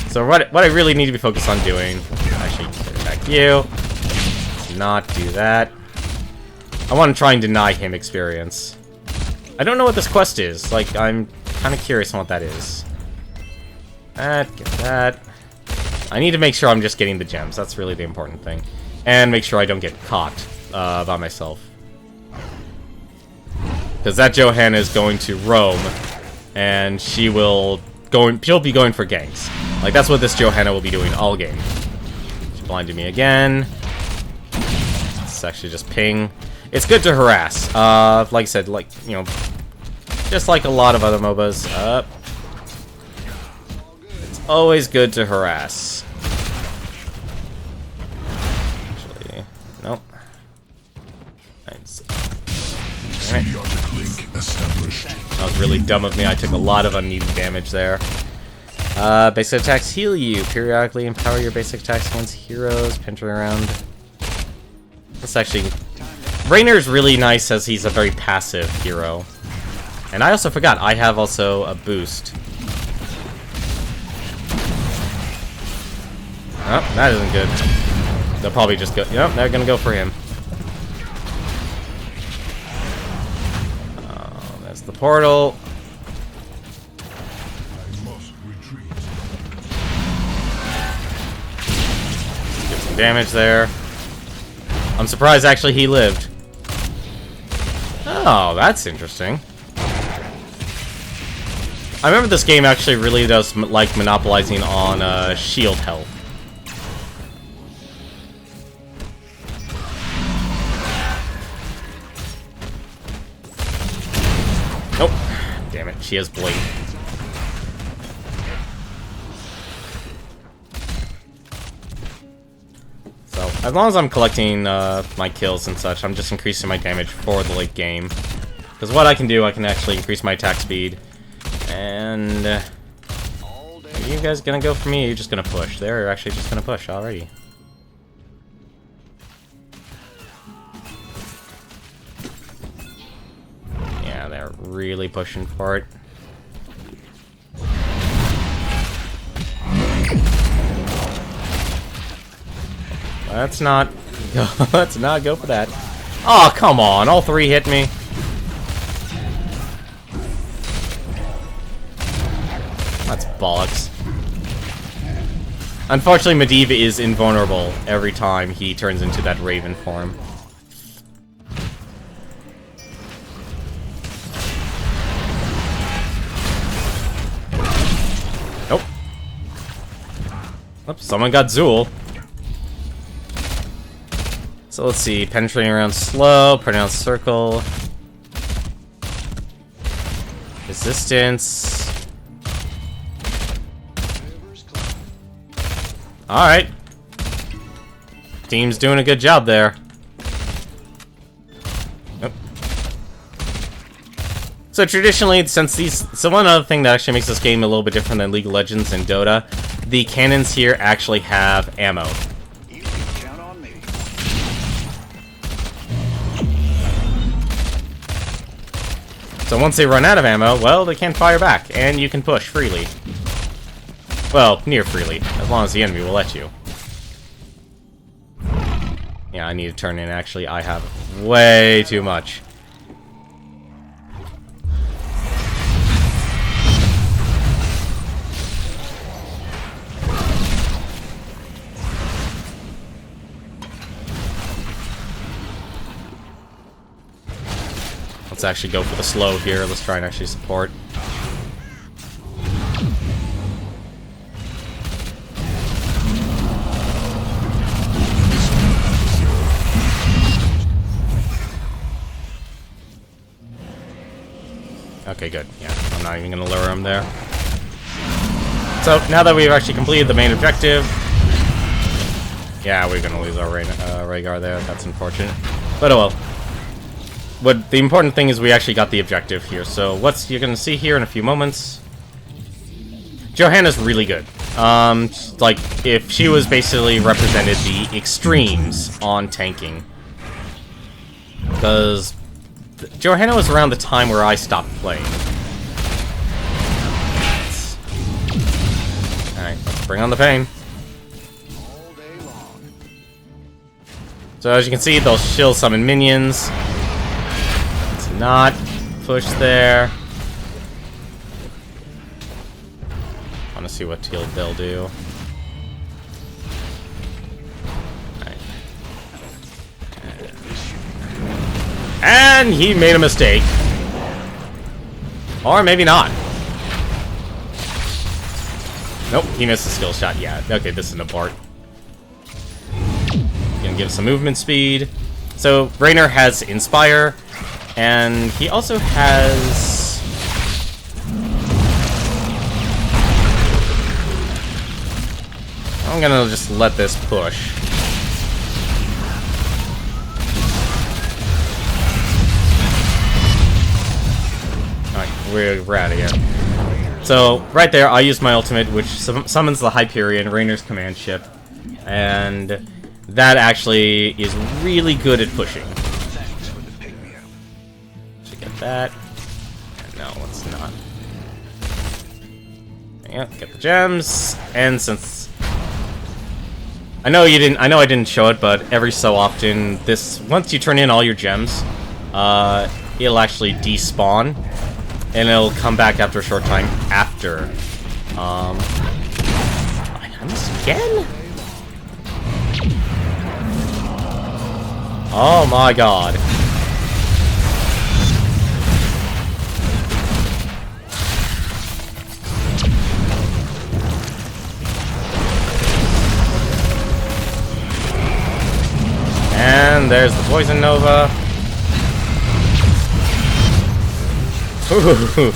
So what I really need to be focused on doing... Actually, attack you. Not do that. I want to try and deny him experience. I don't know what this quest is. Like, I'm kind of curious on what that is. Get that. I need to make sure I'm just getting the gems. That's really the important thing. And make sure I don't get caught by myself. Because that Johanna is going to roam, and she'll be going for ganks. Like, that's what this Johanna will be doing all game. She blinded me again. Let's actually just ping. It's good to harass. Like I said, like, you know, just like a lot of other MOBAs. It's always good to harass. Actually, nope. Symbiotic link established. That was really dumb of me. I took a lot of unneeded damage there. Basic attacks heal you. Periodically empower your basic attacks against heroes. Pinch around. This actually... Raynor's really nice as he's a very passive hero. And I also forgot, I have also a boost. Oh, that isn't good. They'll probably just go... Yep, they're gonna go for him. That's the portal. I must retreat. Get some damage there. I'm surprised actually he lived. Oh, that's interesting. I remember this game actually really does like monopolizing on shield health. Nope. Damn it, she has Blade. So, as long as I'm collecting my kills and such, I'm just increasing my damage for the late game. Because what I can do, I can actually increase my attack speed. And... are you guys gonna go for me, or are you just gonna push? They're actually just gonna push already. Yeah, they're really pushing for it. Let's not go for that. Oh, come on, all three hit me. bollocks. Unfortunately, Medivh is invulnerable every time he turns into that Raven form. Nope. Oops, someone got Zool. So let's see, penetrating around slow, pronounced circle. Resistance. Alright. Team's doing a good job there. Nope. So traditionally, so one other thing that actually makes this game a little bit different than League of Legends and Dota, the cannons here actually have ammo. You can count on me. So once they run out of ammo, well, they can't fire back, and you can push freely. Well, near freely, as long as the enemy will let you. Yeah, I need to turn in, actually. I have way too much. Let's actually go for the slow here. Let's try and actually support. Okay, good. Yeah, I'm not even going to lure him there. So, now that we've actually completed the main objective... Yeah, we're going to lose our Rehgar there. That's unfortunate. But oh well. The important thing is we actually got the objective here. So, what you're going to see here in a few moments... Johanna's really good. Like, if she was basically represented the extremes on tanking. Because... Johanna was around the time where I stopped playing. Alright, let's bring on the pain. All day long. So as you can see, they'll shield summon minions. Let's not push there. I want to see what they'll do. And he made a mistake. Or maybe not. Nope, he missed the skill shot. Yeah, okay, this is an abort. Gonna give some movement speed. So, Raynor has Inspire. And he also has... I'm gonna just let this push. We're out of here. So, right there, I used my ultimate, which summons the Hyperion, Raynor's command ship. And that actually is really good at pushing. Thanks for the pick-me-up. Should get that. No, let's not. Yeah, get the gems. And since... I know I didn't show it, but every so often, once you turn in all your gems, it'll actually despawn. And it'll come back after a short time after. I missed again? Oh my god. And there's the Poison Nova. Ooh.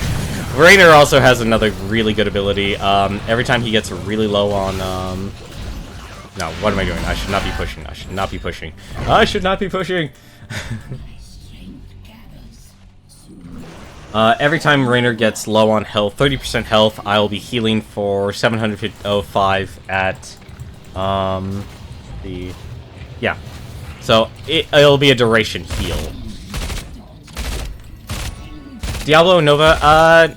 Raynor also has another really good ability. Every time he gets really low on... No, what am I doing? I should not be pushing. I should not be pushing. I should not be pushing! Every time Raynor gets low on health, 30% health, I'll be healing for 705 at... Yeah. So, it'll be a duration heal. Diablo and Nova.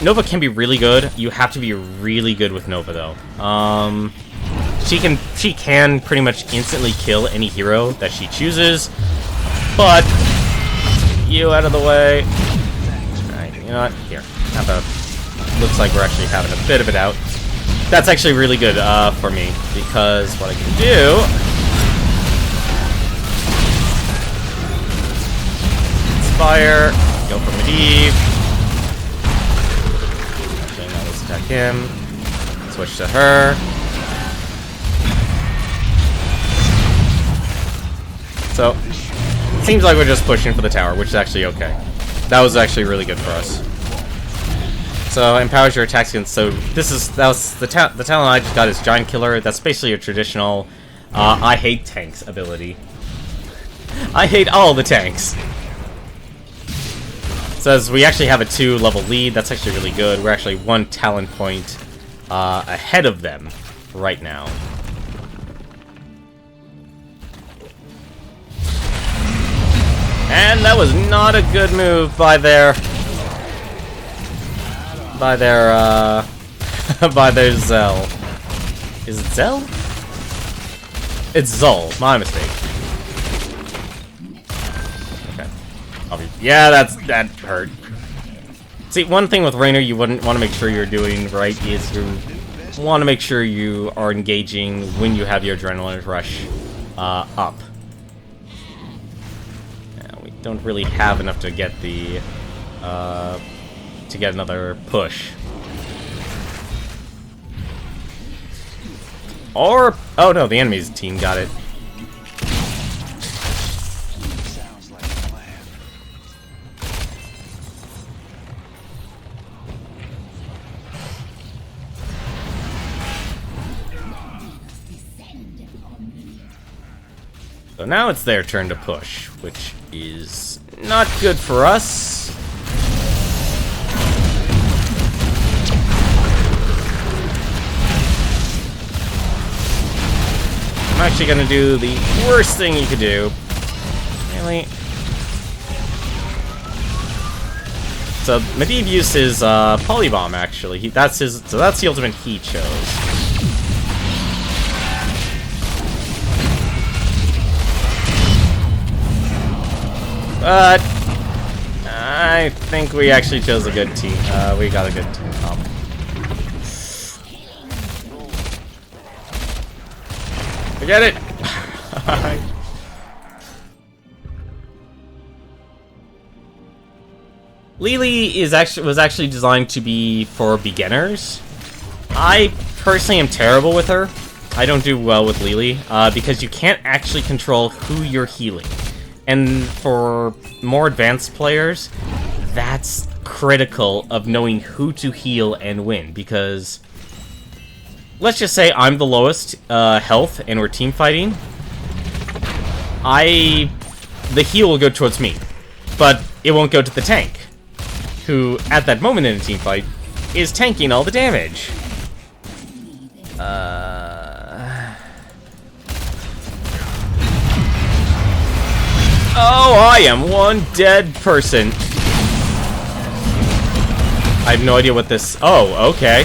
Nova can be really good. You have to be really good with Nova, though. She can pretty much instantly kill any hero that she chooses. But you out of the way. Alright, you know what? Here. Have a looks like we're actually having a bit of it out. That's actually really good for me, because what I can do... Inspire, go for Medivh. Actually, now let's attack him. Switch to her. So, it seems like we're just pushing for the tower, which is actually okay. That was actually really good for us. So, empowers your attacks against... So, that was the talent I just got is Giant Killer. That's basically a traditional I hate tanks ability. I hate all the tanks. Says we actually have a 2-level lead. That's actually really good. We're actually 1 talent point ahead of them right now. And that was not a good move by their by their Zell. Is it Zell? It's Zul. My mistake. Okay. Yeah, that hurt. See, one thing with Raynor you wouldn't want to make sure you're doing right is you want to make sure you are engaging when you have your adrenaline rush up. We don't really have enough to get the to get another push. Or oh no, the enemy's team got it. Sounds like a plan. So now it's their turn to push, which is not good for us. I'm actually gonna do the worst thing you could do. Really? So Medivh used his Polybomb actually. That's the ultimate he chose. But I think we actually chose a good team. We got a good team comp. Forget it. Lily was actually designed to be for beginners. I personally am terrible with her. I don't do well with Lily because you can't actually control who you're healing. And for more advanced players, that's critical of knowing who to heal and when, because let's just say I'm the lowest health and we're team fighting. The heal will go towards me, but it won't go to the tank, who at that moment in a team fight is tanking all the damage. Oh, I am one dead person. I have no idea what this... Oh, okay.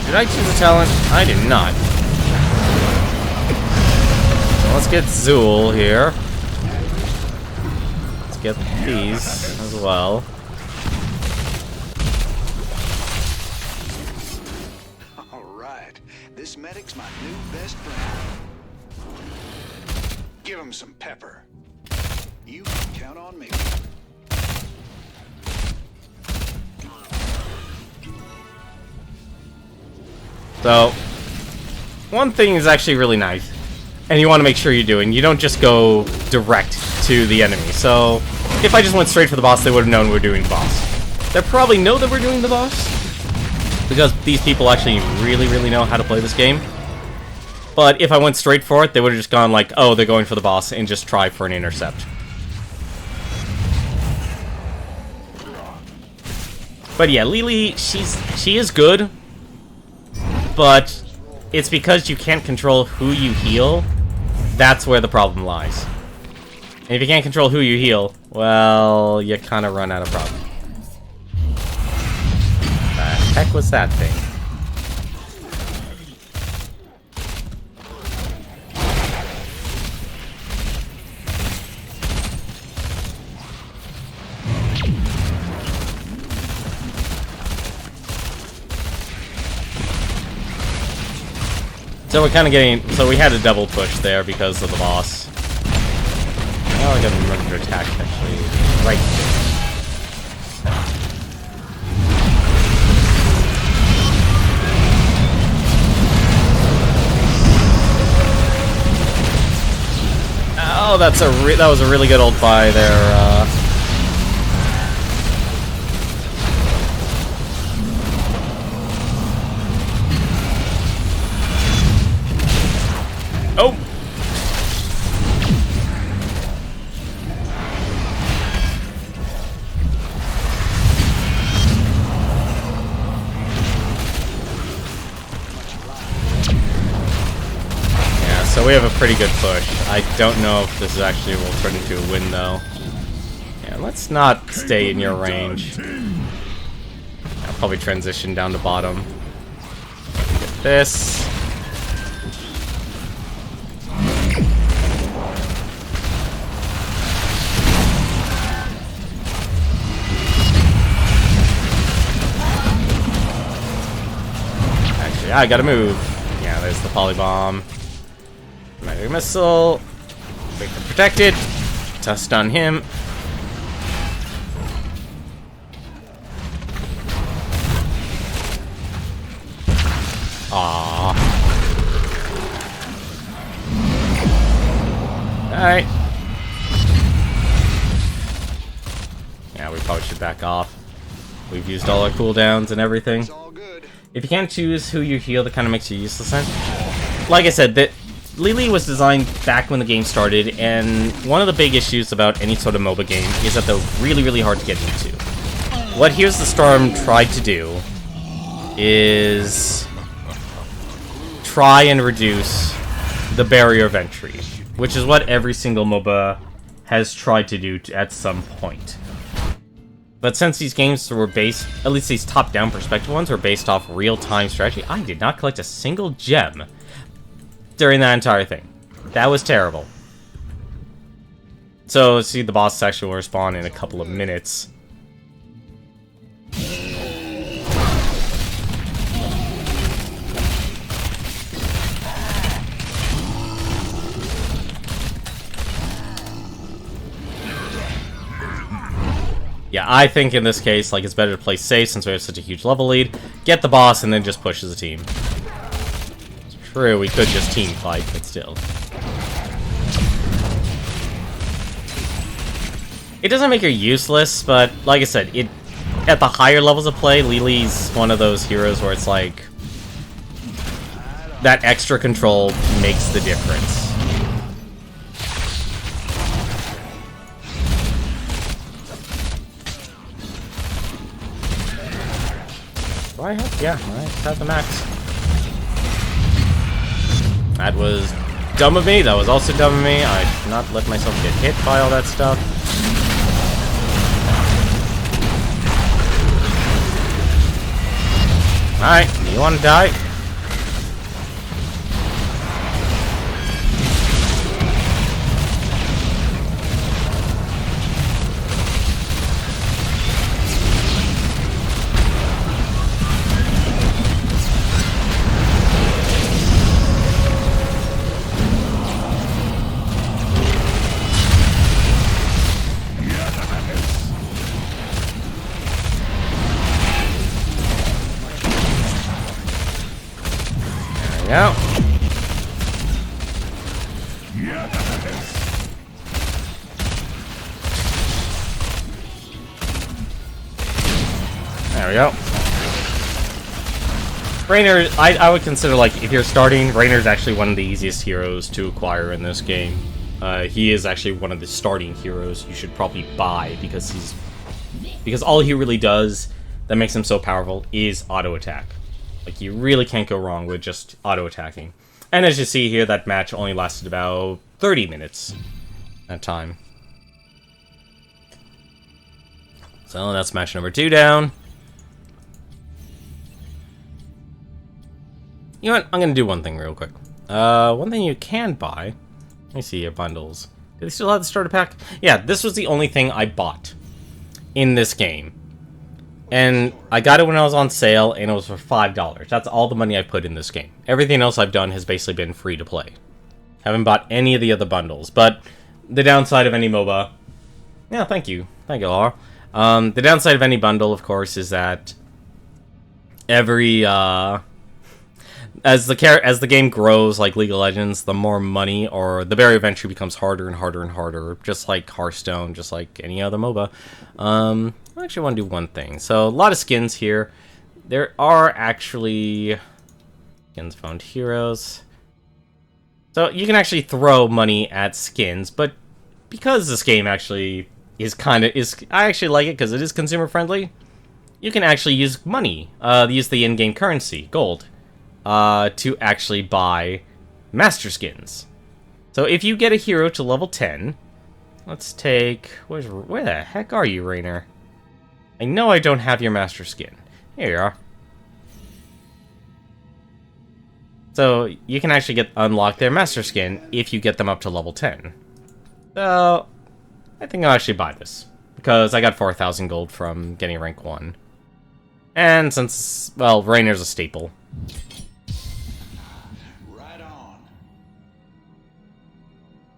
Did I choose a talent? I did not. So let's get Zul here. Get these as well. Alright, this medic's my new best friend. Give him some pepper. You can count on me. So, one thing is actually really nice, and you want to make sure you're doing. You don't just go direct to the enemy. So, if I just went straight for the boss, they would have known we're doing the boss. They probably know that we're doing the boss, because these people actually really, really know how to play this game. But if I went straight for it, they would have just gone like, oh, they're going for the boss, and just try for an intercept. But yeah, Lily, she is good, but it's because you can't control who you heal. That's where the problem lies. And if you can't control who you heal, well, you kind of run out of problems. The heck was that thing? So we're kind of getting... So we had a double push there because of the boss. Oh, I got a remember attack, actually. Right there. Oh, that was a really good old buy there. Oh! Yeah, so we have a pretty good push. I don't know if this actually will turn into a win, though. Yeah, let's not stay in your range. I'll probably transition down to bottom. Get this. Actually, I gotta move. Yeah, there's the polybomb. Magic missile. Make them protected. To stun him. Aww. Alright. Yeah, we probably should back off. We've used all our cooldowns and everything. It's all good. If you can't choose who you heal, that kind of makes you useless then. Like I said, that Li was designed back when the game started, and one of the big issues about any sort of MOBA game is that they're really, really hard to get into. What Here's the Storm tried to do is try and reduce the barrier of entry, which is what every single MOBA has tried to do at some point. But since these games were based, at least these top-down perspective ones, were based off real-time strategy, I did not collect a single gem during that entire thing. That was terrible. So, see, the boss actually will respawn in a couple of minutes. Yeah, I think in this case, like, it's better to play safe since we have such a huge level lead. Get the boss and then just push as a team. It's true, we could just team fight, but still. It doesn't make her useless, but like I said, at the higher levels of play, Lili's one of those heroes where it's like that extra control makes the difference. Do I have? Yeah, alright, have the max. That was dumb of me. That was also dumb of me. I should not let myself get hit by all that stuff. Alright, you want to die? Yeah. There we go. Raynor, I would consider, like, if you're starting, Raynor's actually one of the easiest heroes to acquire in this game. He is actually one of the starting heroes you should probably buy because all he really does that makes him so powerful is auto attack. Like, you really can't go wrong with just auto-attacking. And as you see here, that match only lasted about 30 minutes at time. So, that's match number 2 down. You know what? I'm going to do one thing real quick. One thing you can buy... Let me see your bundles. Do they still have the starter pack? Yeah, this was the only thing I bought in this game. And I got it when I was on sale, and it was for $5. That's all the money I put in this game. Everything else I've done has basically been free to play. Haven't bought any of the other bundles, but the downside of any MOBA... Yeah, thank you. Thank you, Laura. The downside of any bundle, of course, is that every, as the game grows, like League of Legends, the more money, or the barrier of entry becomes harder and harder and harder, just like Hearthstone, just like any other MOBA. I actually want to do one thing. So, a lot of skins here. There are actually skins found heroes. So, you can actually throw money at skins, but because this game actually I actually like it because it is consumer friendly, you can actually use money, use the in-game currency, gold, to actually buy master skins. So if you get a hero to level 10, let's take, where the heck are you, Rainer? I know I don't have your master skin. Here you are. So you can actually unlock their master skin if you get them up to level 10. So I think I'll actually buy this, because I got 4,000 gold from getting rank 1. And since, well, Rainer's a staple. Right on.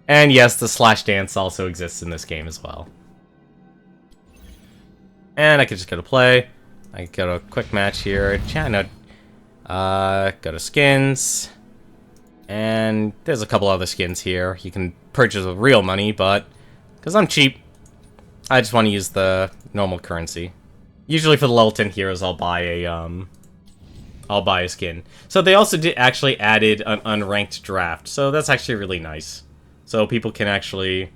And yes, the slash dance also exists in this game as well. And I could just go to play. I could go to a quick match here. Go to skins. And there's a couple other skins here. You can purchase with real money, but because I'm cheap, I just want to use the normal currency. Usually for the level 10 heroes, I'll buy a skin. So they also actually added an unranked draft, so that's actually really nice. So people can actually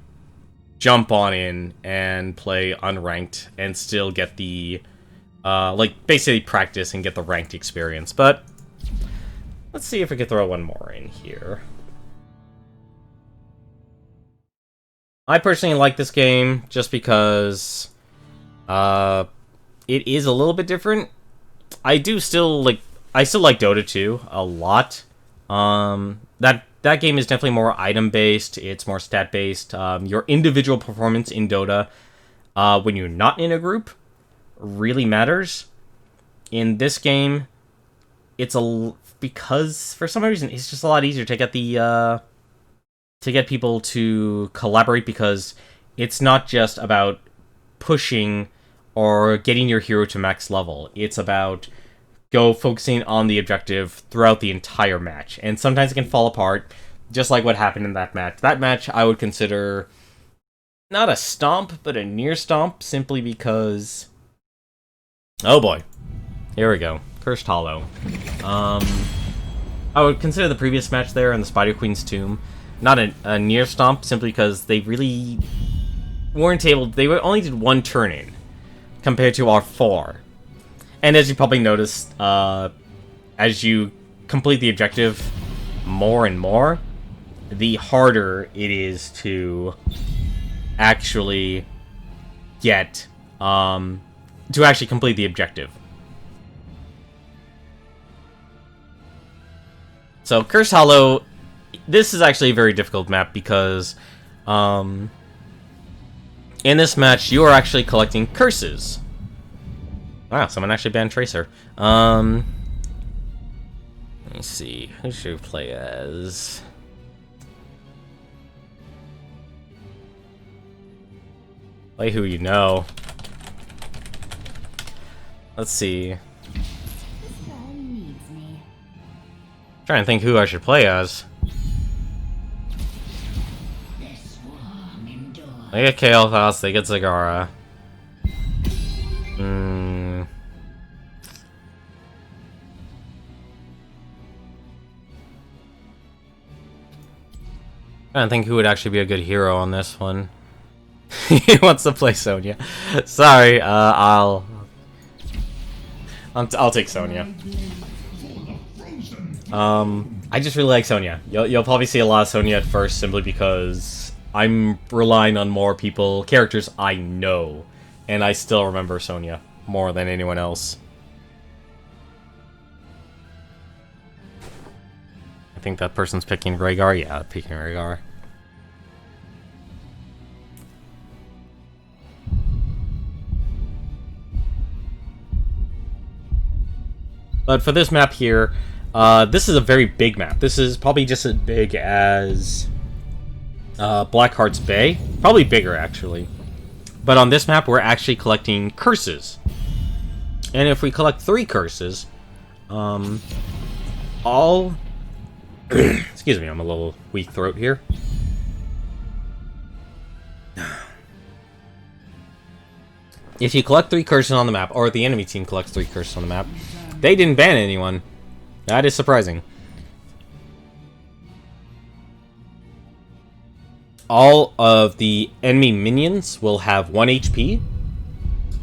jump on in and play unranked and still get the, like, basically practice and get the ranked experience. But let's see if we can throw one more in here. I personally like this game just because it is a little bit different. I still like Dota 2 a lot. That game is definitely more item based. It's more stat based. Your individual performance in Dota, when you're not in a group, really matters. In this game, because for some reason it's just a lot easier to get to get people to collaborate, because it's not just about pushing or getting your hero to max level. It's about focusing on the objective throughout the entire match. And sometimes it can fall apart, just like what happened in that match. That match I would consider not a stomp, but a near stomp, simply because... Oh boy. Here we go. Cursed Hollow. I would consider the previous match there in the Spider Queen's Tomb not a near stomp, simply because they really weren't able... They only did one turn-in, compared to our 4. And as you probably noticed, as you complete the objective more and more, the harder it is to actually get... to actually complete the objective. So, Cursed Hollow... This is actually a very difficult map because, in this match, you are actually collecting curses. Wow, someone actually banned Tracer. Let me see. Who should we play as? Play who you know. Let's see. Trying to think who I should play as. They get Kael'thas, they get Zagara. I don't think who would actually be a good hero on this one. He wants to play Sonya. Sorry, I'll take Sonya. I just really like Sonya. You'll probably see a lot of Sonya at first, simply because I'm relying on more characters I know, and I still remember Sonya more than anyone else. I think that person's picking Rhaegar. Yeah, picking Rhaegar. But for this map here, this is a very big map. This is probably just as big as Blackheart's Bay. Probably bigger, actually. But on this map, we're actually collecting curses. And if we collect 3 curses, all... Excuse me, I'm a little weak throat here. If you collect 3 curses on the map, or the enemy team collects 3 curses on the map, they didn't ban anyone. That is surprising. All of the enemy minions will have 1 HP,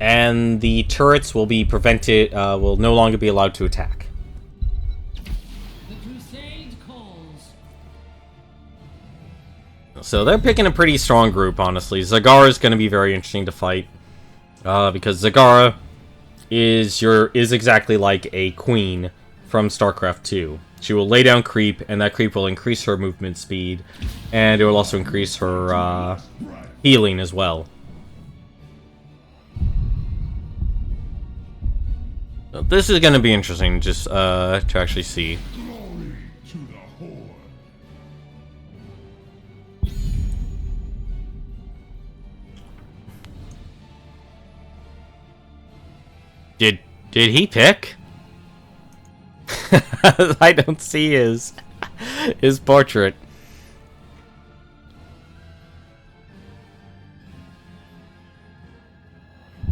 and the turrets will be prevented, will no longer be allowed to attack. The crusade calls. So they're picking a pretty strong group, honestly. Zagara is going to be very interesting to fight, because Zagara is exactly like a queen from StarCraft 2. She will lay down creep, and that creep will increase her movement speed, and it will also increase her healing as well. So this is going to be interesting just to actually see. Glory to the Horde. Did he pick? I don't see his portrait.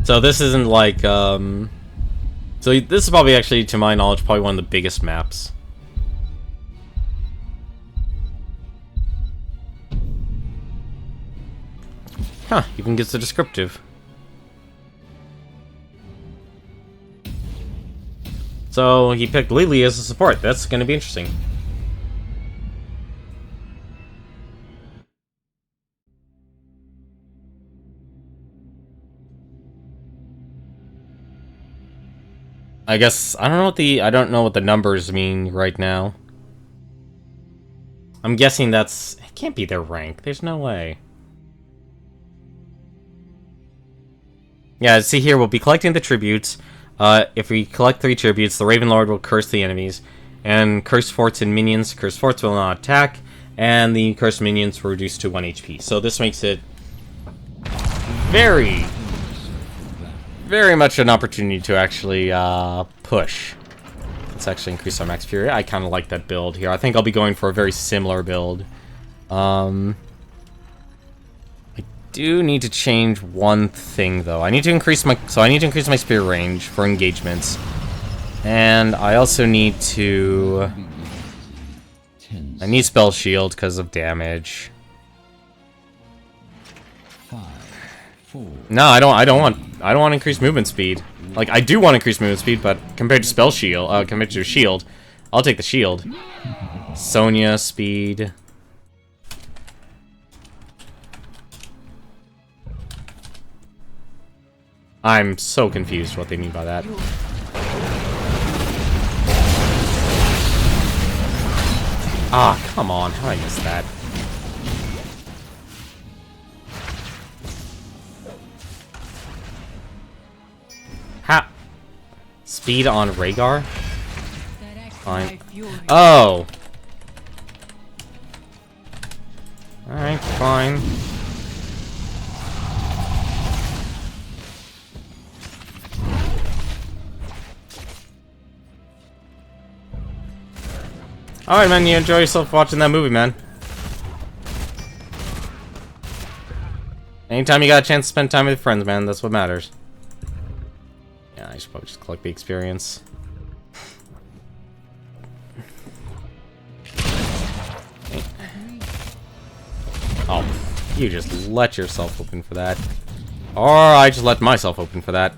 So this isn't like so this is probably actually, to my knowledge, probably one of the biggest maps. Huh, even gets a descriptive. So he picked Lily as a support. That's going to be interesting. I guess I don't know what the numbers mean right now. I'm guessing it can't be their rank. There's no way. Yeah, see here, we'll be collecting the tributes. If we collect 3 tributes, the Raven Lord will curse the enemies, and cursed forts and minions. Cursed forts will not attack, and the cursed minions will reduce to 1 HP. So this makes it very, very much an opportunity to actually push. Let's actually increase our max fury. I kind of like that build here. I think I'll be going for a very similar build. I do need to change one thing though. I need to increase my spear range for engagements, and I also need I need spell shield because of damage. 5, 4. No, I don't want increased movement speed. Like, I do want increased movement speed, but compared to spell shield, compared to shield, I'll take the shield. Sonya speed. I'm so confused what they mean by that. Ah, come on. How did I miss that? Ha! Speed on Rhaegar? Fine. Oh! Alright, fine. Alright, man, you enjoy yourself watching that movie, man. Anytime you got a chance to spend time with friends, man, that's what matters. Yeah, I should probably just collect the experience. Oh, you just let yourself open for that. Or I just let myself open for that.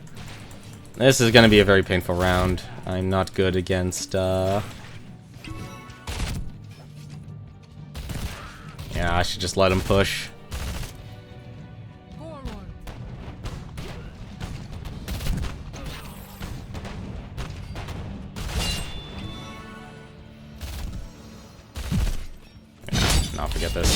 This is gonna be a very painful round. I'm not good against, Yeah, I should just let him push. Yeah, not forget this.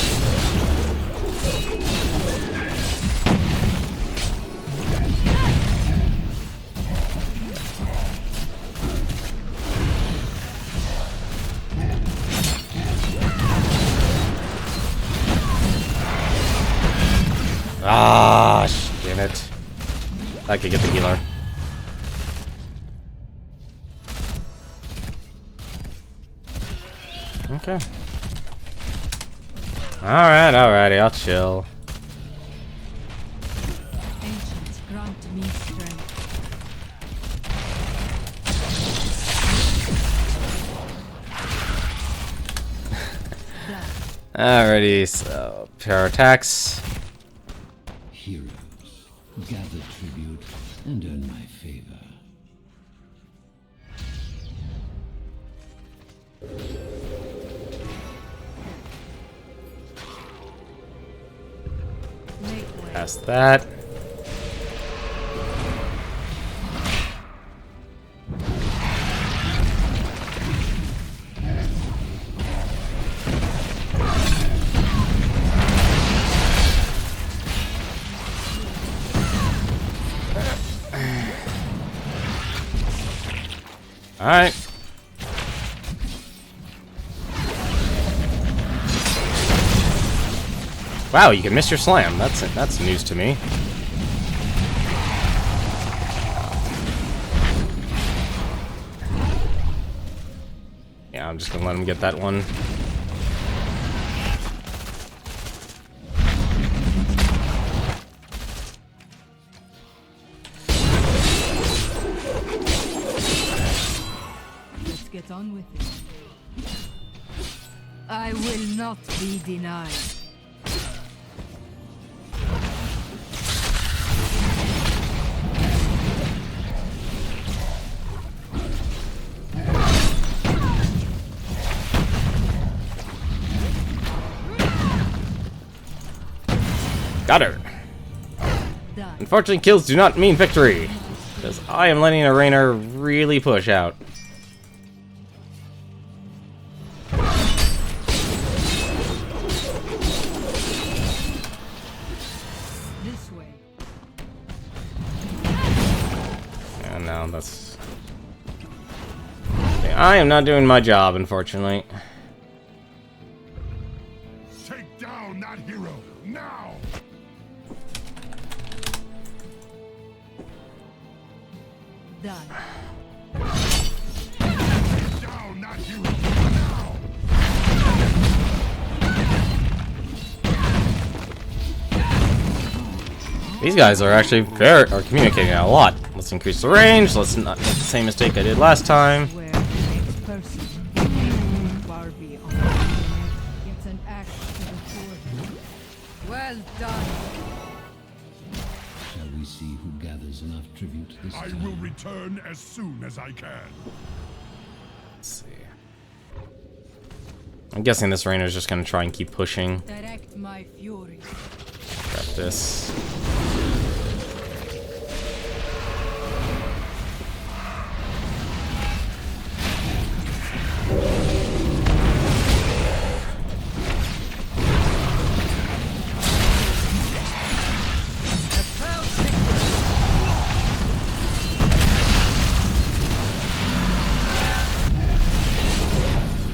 Ah, damn it. I could get the healer. Okay. Alrighty, I'll chill. Ancients, grant me strength. Alrighty, so pair attacks. Heroes, gather tribute and earn my favor. Make way. Past that. Alright. Wow, you can miss your slam. That's news to me. Yeah, I'm just gonna let him get that one. Let's get on with it. I will not be denied. Got her. Done. Unfortunately, kills do not mean victory, because I am letting Arena really push out. This way. Yeah, no, that's... I am not doing my job, unfortunately. Take down that hero now. Done. Take down that hero now. These guys are actually are communicating a lot. Let's increase the range. Let's not make the same mistake I did last time. Where the next person, Barbie on the internet, gets an axe to the forehead. Well done. Shall we see who gathers enough tribute this I time? will return as soon as I can. Let's see. I'm guessing this Rainer is just gonna try and keep pushing. Direct my fury. Grab this.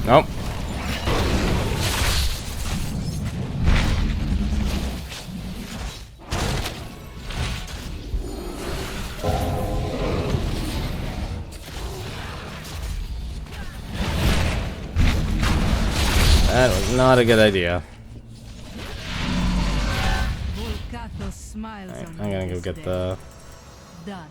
Nope. That was not a good idea. Volcato smiles Alright, on I'm gonna me go get instead. the... Done.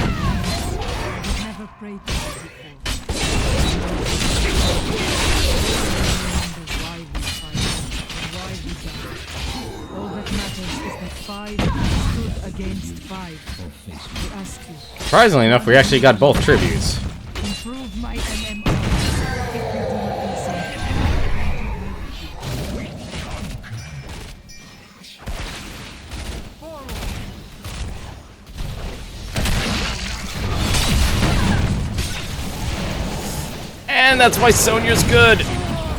I've never prayed to you before. Remember why we fight and why we die. All that matters is that five stood against five. We ask you, Surprisingly enough, we actually got both tributes. improve my MMR. If you do not listen, And that's why Sonya's good!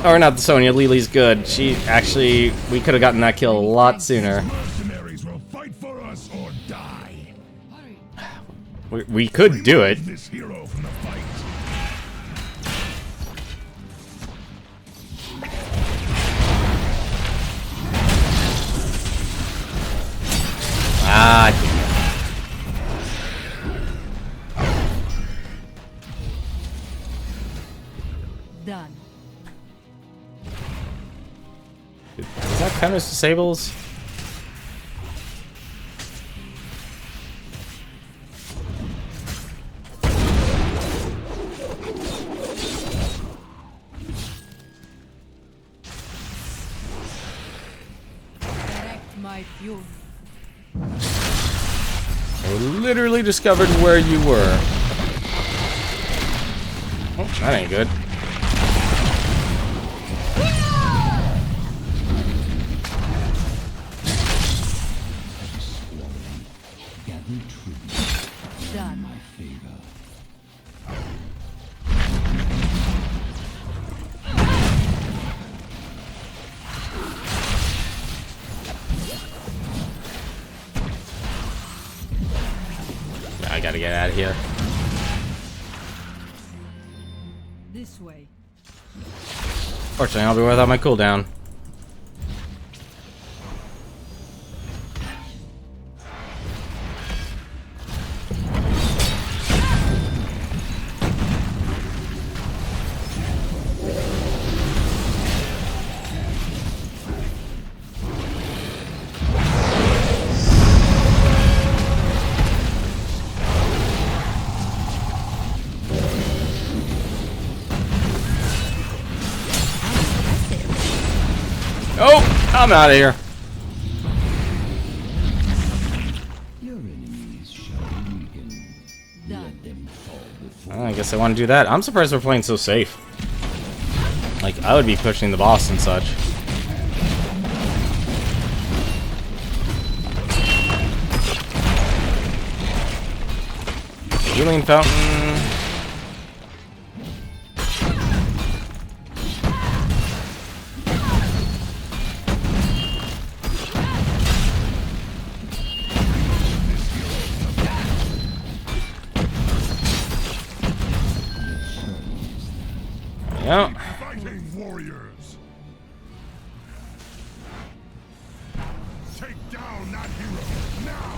Or not Sonya, Lily's good. She actually... We could have gotten that kill a lot sooner. Mercenaries will fight for us or die. We could do it. Remove this hero from the fight. Ah, Done. is that counters disables? Direct my fury. I literally discovered where you were. Oh, that ain't good. Gather tribute Done. my favor. I gotta get out of here. This way. Fortunately, I'll be without my cooldown. Oh, I'm out of here. Your enemies shall weaken. Done. Let them fall before Well, I guess I want to do that. I'm surprised we're playing so safe. Like, I would be pushing the boss and such. Healing fountain. Yeah. Fighting warriors. Take down that hero now.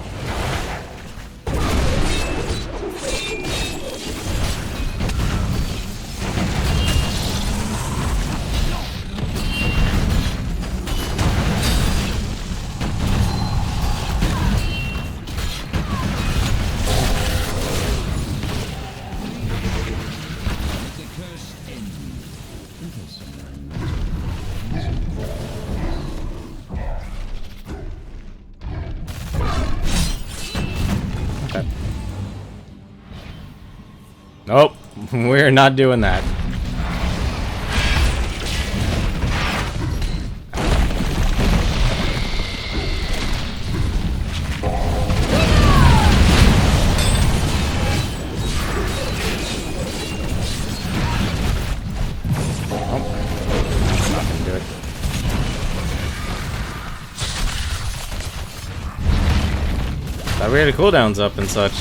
the curse end. Until someone Okay. Nope, we're not doing that. Not gonna do it. Thought we had a cooldowns up and such.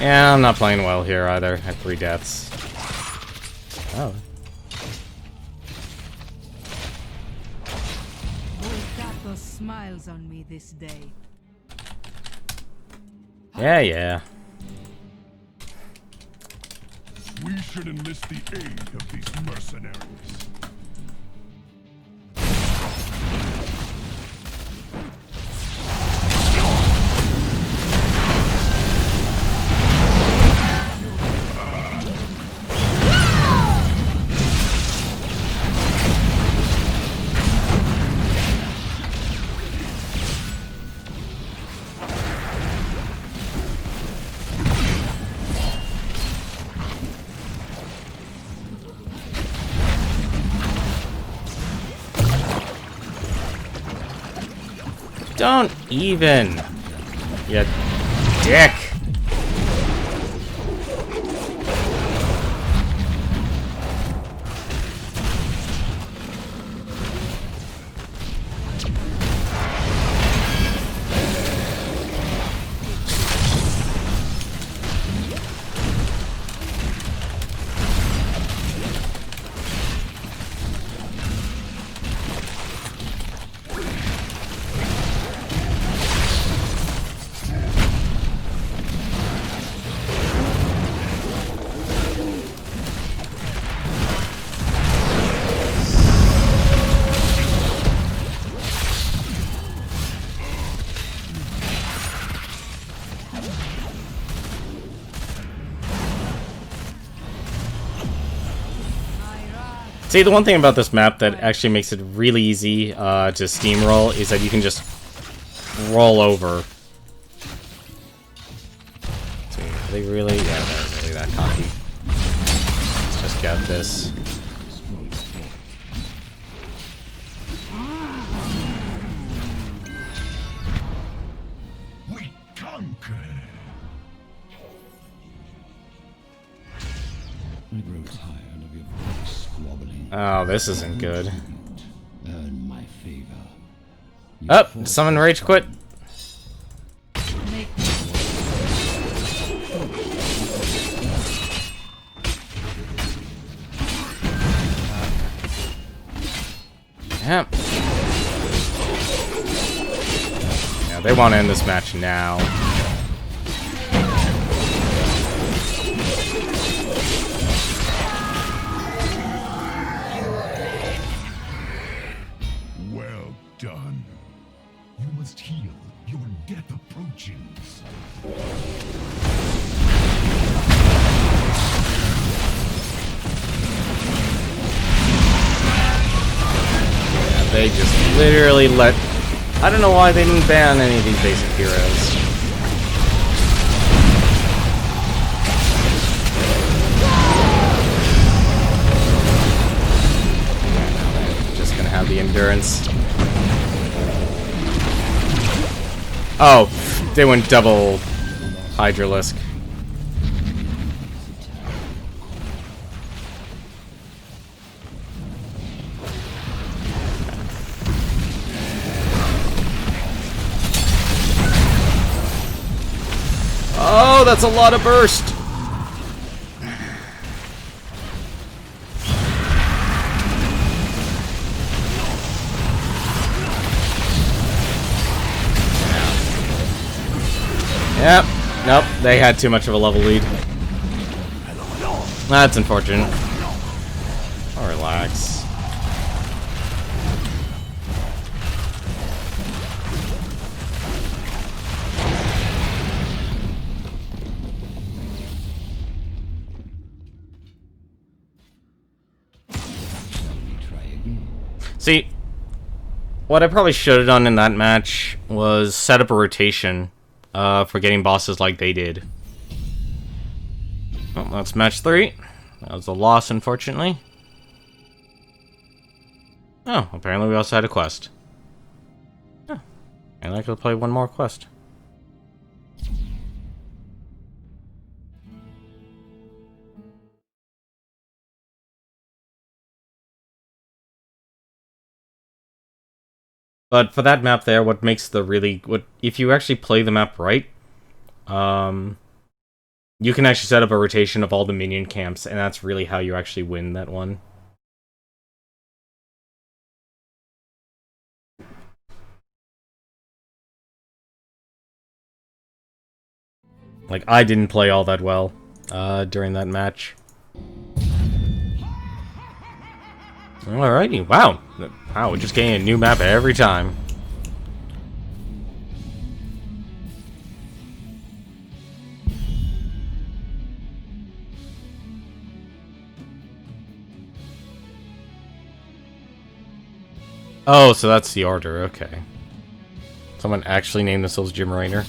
Yeah, I'm not playing well here either. At 3 deaths. Oh. Voltato smiles on me this day. Yeah. We should enlist the aid of these mercenaries. Don't even. Yeah. dick! See, the one thing about this map that actually makes it really easy to steamroll is that you can just roll over. See, are they really? Yeah, they're really that cocky. Let's just get this. We conquer. I grow tired of your voice squabbling. Oh, this isn't good. Earn my favor. Up, summon rage quit. Make Yep. Yeah, they want to end this match now. Well done. You must heal. Your death approaches. They just literally let... I don't know why they didn't ban any of these basic heroes. I'm just gonna have the endurance. Oh, they went double Hydralisk. Oh, that's a lot of burst. Yep. Nope. They had too much of a level lead. That's unfortunate. Oh, relax. See, what I probably should have done in that match was set up a rotation for getting bosses like they did. Well, that's match 3. That was a loss, unfortunately. Oh, apparently we also had a quest. Oh, and I could play one more quest. But for that map there, what makes the really... if you actually play the map right, you can actually set up a rotation of all the minion camps, and that's really how you actually win that one. Like, I didn't play all that well during that match. Alrighty, wow. Wow, we're just getting a new map every time. Oh, so that's the order, okay. Someone actually named themselves Jim Raynor.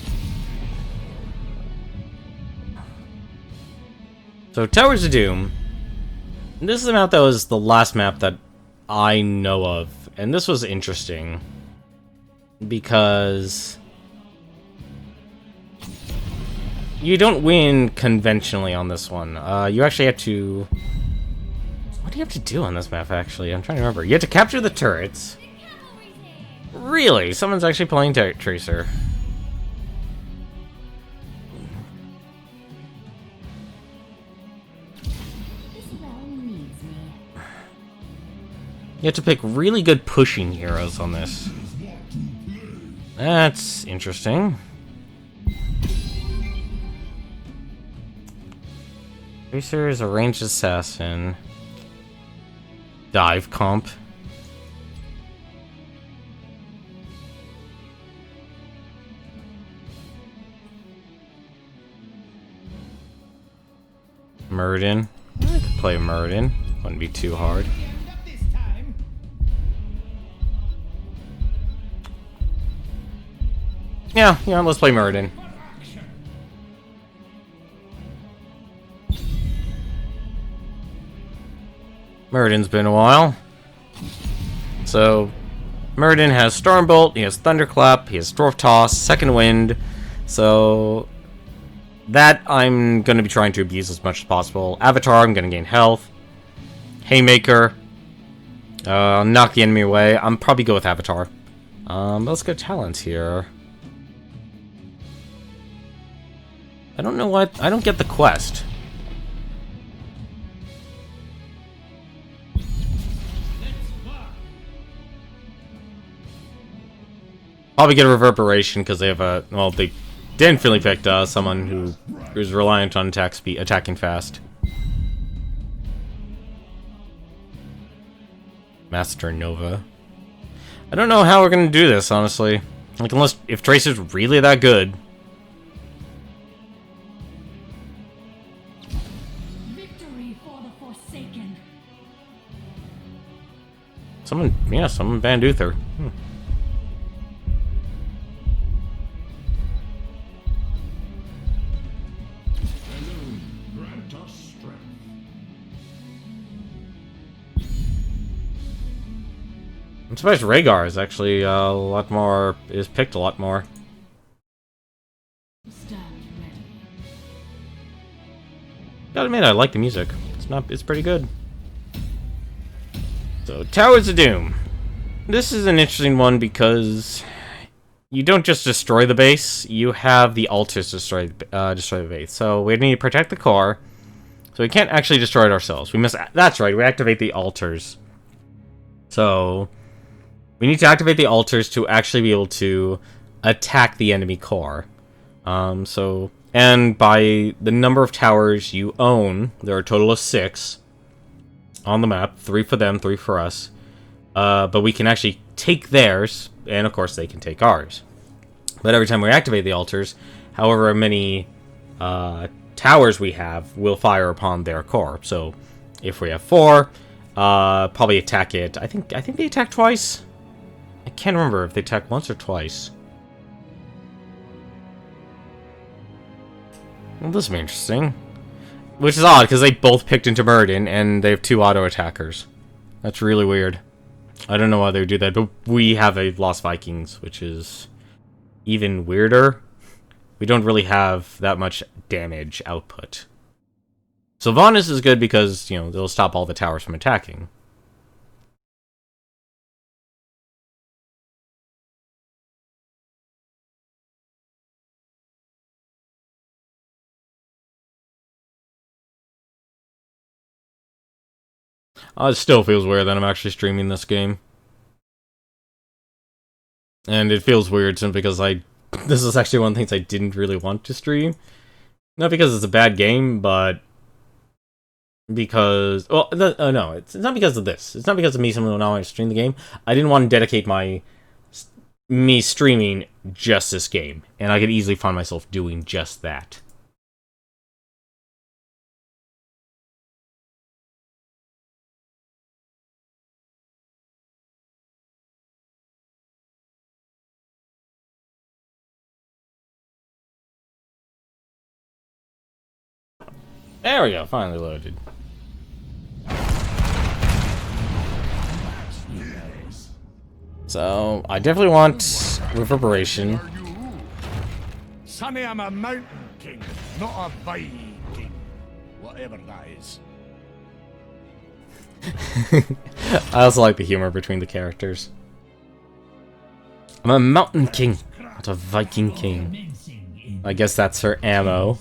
So, Towers of Doom. This is the map that was the last map that I know of. And this was interesting. Because... you don't win conventionally on this one. You actually have to... What do you have to do on this map, actually? I'm trying to remember. You have to capture the turrets. Really? Someone's actually playing Tracer. You have to pick really good pushing heroes on this. That's interesting. Tracer is a ranged assassin. Dive comp. Muradin. I could play Muradin. Wouldn't be too hard. Yeah, let's play Muradin. Muradin's been a while. So, Muradin has Stormbolt, he has Thunderclap, he has Dwarf Toss, Second Wind. So, that I'm going to be trying to abuse as much as possible. Avatar, I'm going to gain health. Haymaker. Knock the enemy away. I'm probably go with Avatar. Let's go talents here. I don't know what... I don't get the quest. Probably get a Reverberation because they have a... Well, they definitely picked someone who's reliant on attacking fast. Master Nova. I don't know how we're going to do this, honestly. Like, unless... If Tracer's really that good... Someone banned Uther. Grant us strength. I'm surprised Rhaegar is actually a lot more... is picked a lot more. Stand ready. Gotta admit, I like the music. It's pretty good. So, Towers of Doom. This is an interesting one because you don't just destroy the base, you have the altars destroy the base. So we need to protect the core. So we can't actually destroy it ourselves. That's right, we activate the altars. So we need to activate the altars to actually be able to attack the enemy core. And by the number of towers you own, there are a total of 6 on the map, 3 for them, 3 for us. But we can actually take theirs, and of course they can take ours. But every time we activate the altars, however many towers we have will fire upon their core. So if we have 4, probably attack it. I think they attack twice. I can't remember if they attack once or twice. Well, this will be interesting. Which is odd, because they both picked into Muradin, and they have 2 auto-attackers. That's really weird. I don't know why they would do that, but we have a Lost Vikings, which is even weirder. We don't really have that much damage output. Sylvanas is good because, they'll stop all the towers from attacking. It still feels weird that I'm actually streaming this game. And it feels weird simply because this is actually one of the things I didn't really want to stream. Not because it's a bad game, but because... Well, no, it's not because of this. It's not because of me someone not wanting to stream the game. I didn't want to dedicate me streaming just this game. And I could easily find myself doing just that. There we go, finally loaded. So, I definitely want Reverberation. Sonny, I'm a mountain king. not a Viking. Whatever that is. I also like the humor between the characters. I'm a mountain king, not a Viking king. I guess that's her ammo.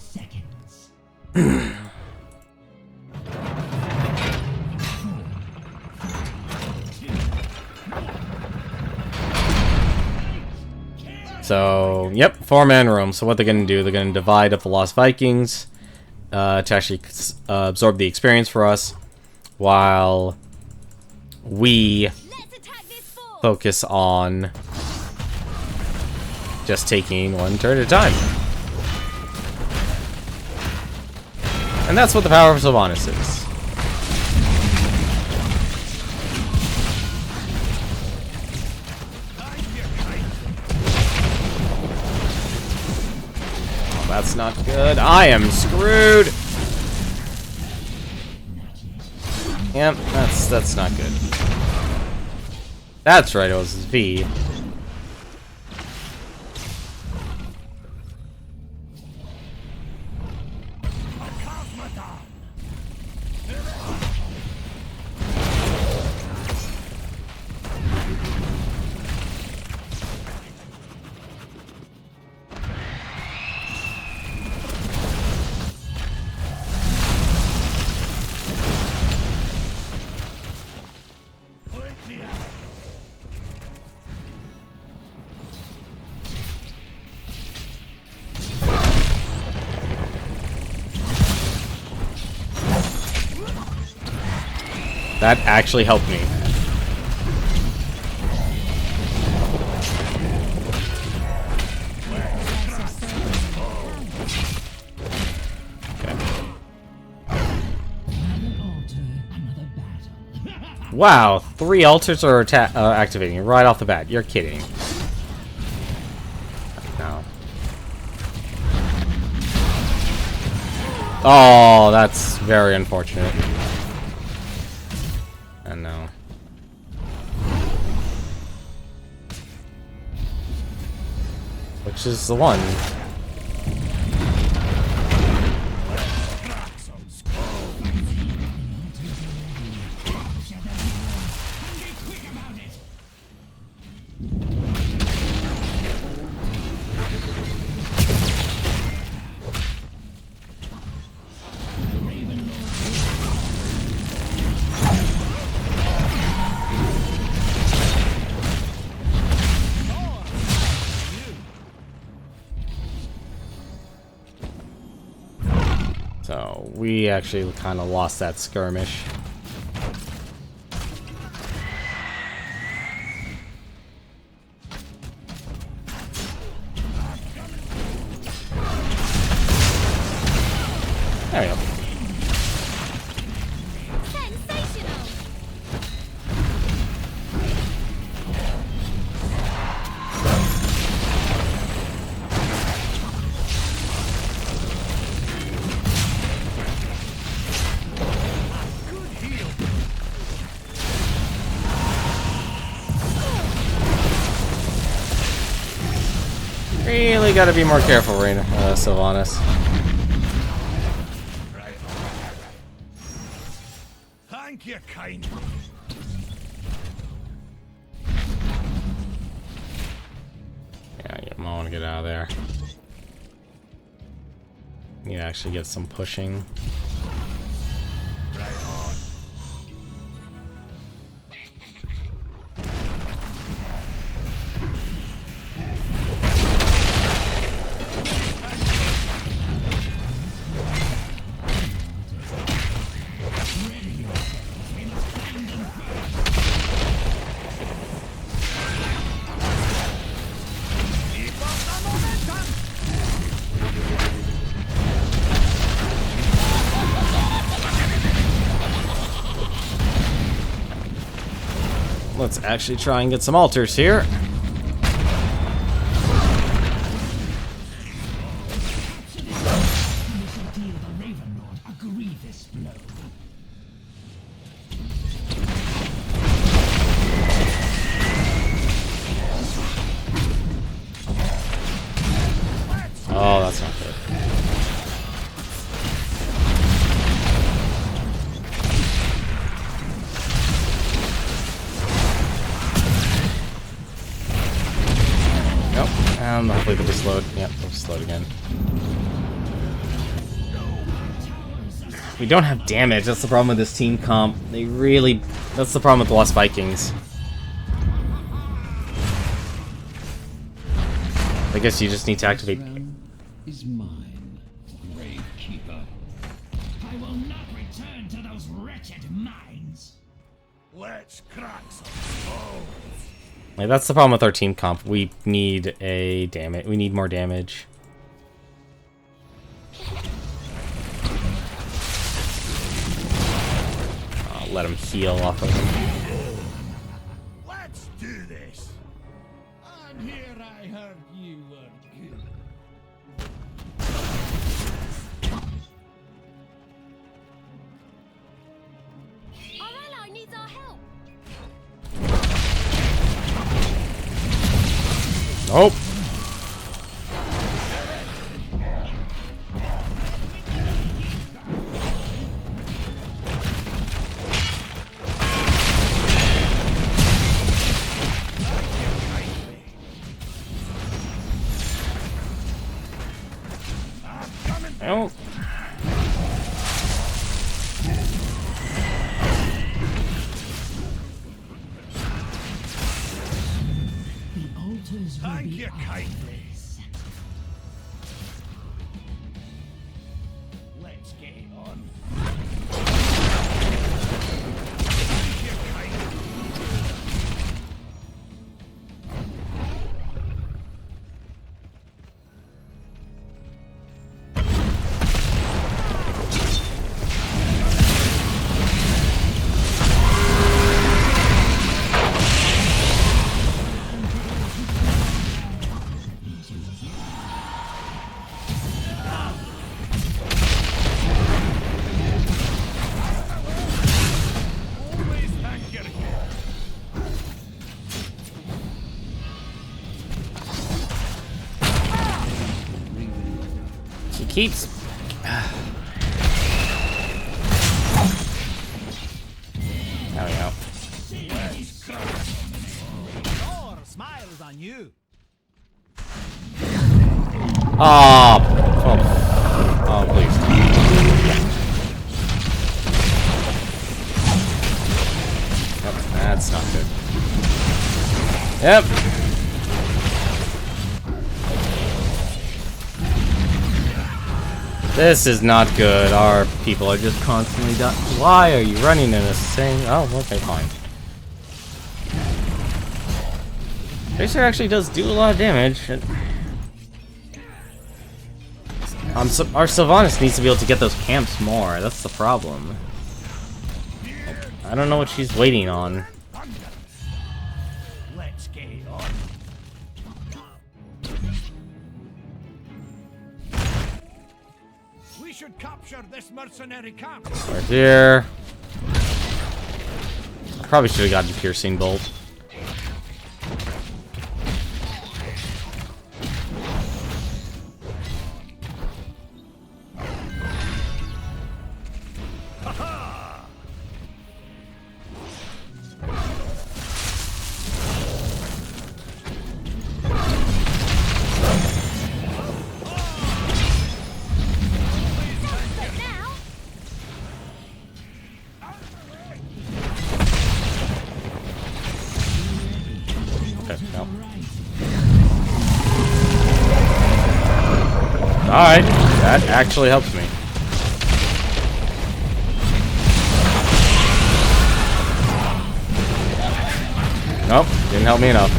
So, yep, 4-man room. So what they're going to do, they're going to divide up the Lost Vikings to actually absorb the experience for us, while we focus on just taking one turn at a time. And that's what the power of Sylvanas is. Oh, that's not good. I am screwed. Yep, that's not good. That's right, it was V. That actually helped me. Wow, 3 altars are activating right off the bat. You're kidding. No. Oh, that's very unfortunate. And no. Which is the one? So we actually kind of lost that skirmish. There we go. Really gotta be more careful, Reina, Sylvanas. Thank you kindly. Yeah, you might want to get out of there. Need to actually get some pushing. Let's actually try and get some altars here. Oh, that's not good. slowed. Yep, we're slowed again. We don't have damage. That's the problem with this team comp. They really... That's the problem with the Lost Vikings. I guess you just need to activate... Is mine, Gravekeeper. I will not return to those wretched mines. Let's crack some skulls. Like, that's the problem with our team comp. We need a damage. We need more damage. I'll let him heal off of him. Let's do this. And here I heard you were good. Our ally needs our help. Nope. Nope. The altars will Thank be you ours. kindly. Let's get it on. Thank you kindly. Always thank you. He keeps... There we go. Thor smiles on you. Oh, oh, please. Yep, that's not good. Yep. This is not good. Our people are just constantly dying. Why are you running in the same... Oh, okay, fine. Tracer actually does do a lot of damage. Our Sylvanas needs to be able to get those camps more. That's the problem. I don't know what she's waiting on. Let's get it on. We should capture this mercenary camp. Right here. Probably should have gotten Piercing Bolt. Now, Okay, no. Alright, that actually helps me. Nope, didn't help me enough.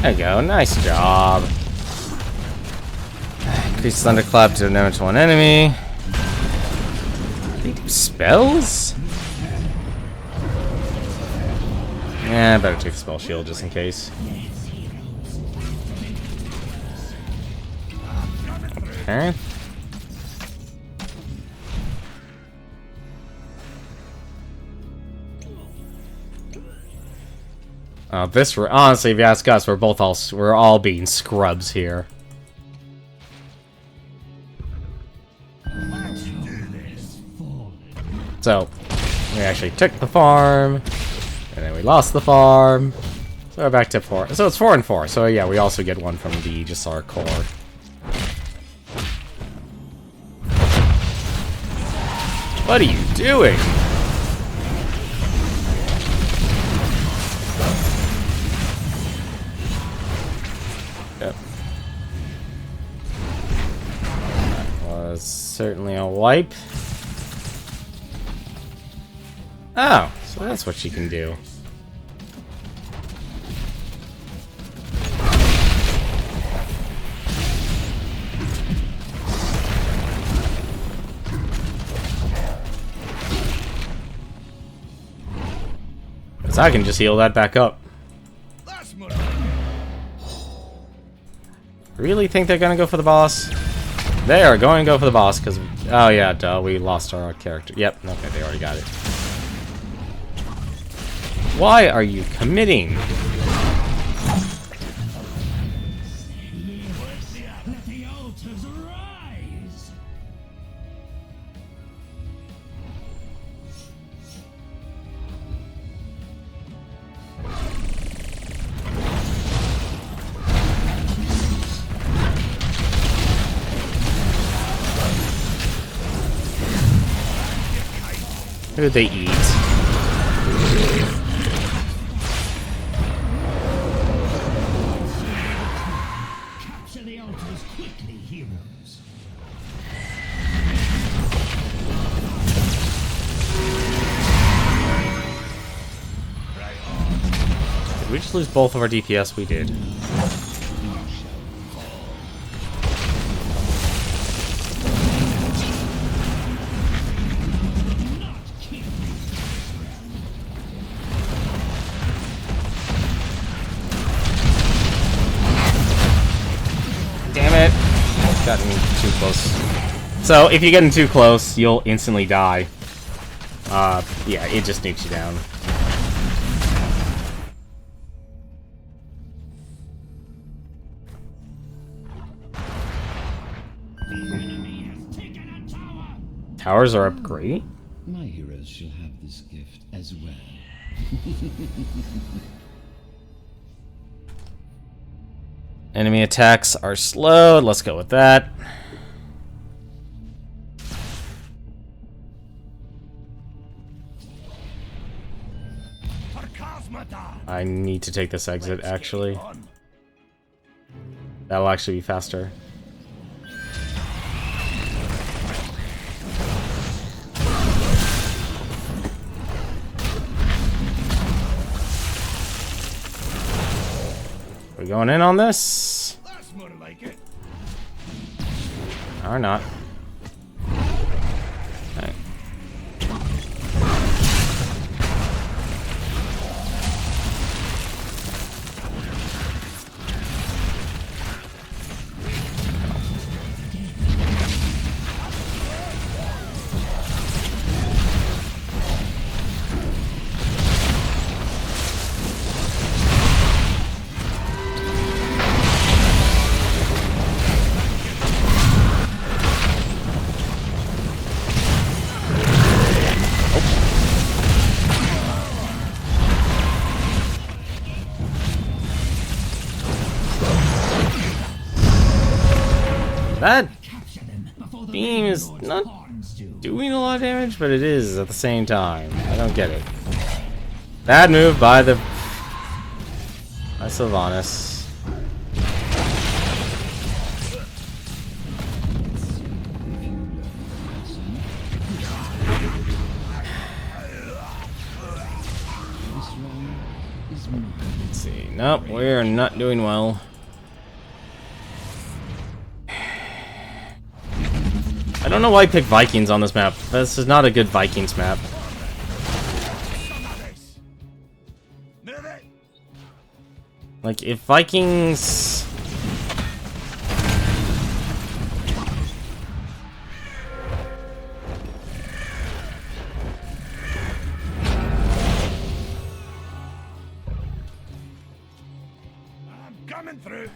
There you go, nice job. Increase Thunderclap to damage to one enemy. They do spells? Yeah, better take Spell Shield just in case. Okay. Honestly, if you ask us, we're all being scrubs here. It's So, we actually took the farm, and then we lost the farm. So we're back to 4. So it's 4 and 4. So yeah, we also get one from the Aegisar core. What are you doing? Yep. That was certainly a wipe. Oh, so that's what she can do. Because I can just heal that back up. Really think they're gonna go for the boss? They are going to go for the boss because... Oh yeah, duh, we lost our character. Yep, okay, they already got it. Why are you committing? Let the altars rise! Who did they eat? Capture the altars quickly, heroes. Did we just lose both of our DPS? We did. Damn it! Gotten too close. So, if you're getting too close, you'll instantly die. Yeah, it just nukes you down. Towers are up great. My heroes shall have this gift as well. Enemy attacks are slowed. Let's go with that. I need to take this exit, actually. That'll actually be faster. We're going in on this? That's more like it. Or not. Okay. That beam is not doing a lot of damage, but it is at the same time. I don't get it. Bad move by Sylvanas. Let's see. Nope, we're not doing well. I don't know why I picked Vikings on this map. This is not a good Vikings map. Like, if Vikings... I'm coming through.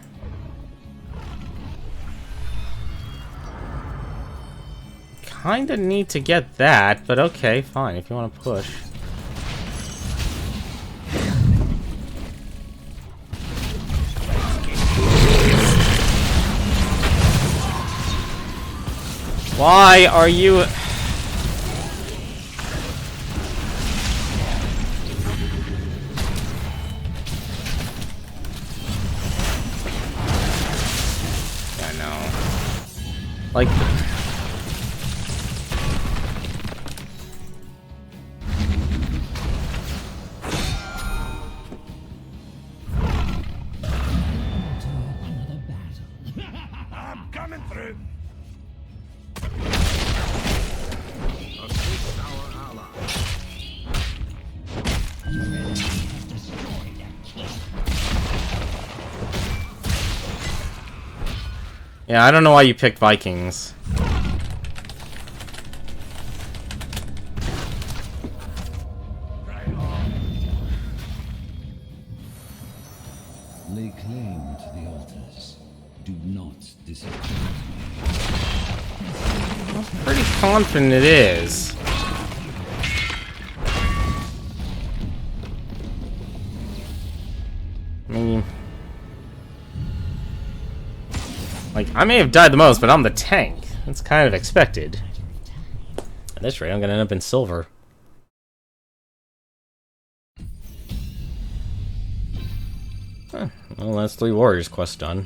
kinda need to get that, but okay, fine, if you want to push. Why are you... I know. Like... Another battle. I'm coming through. Yeah, I don't know why you picked Vikings. Lay claim to the altars. Do not disappoint me. Pretty confident it is. I mean... Like, I may have died the most, but I'm the tank. That's kind of expected. At this rate, I'm gonna end up in silver. Huh. Well, that's 3 warriors quests done.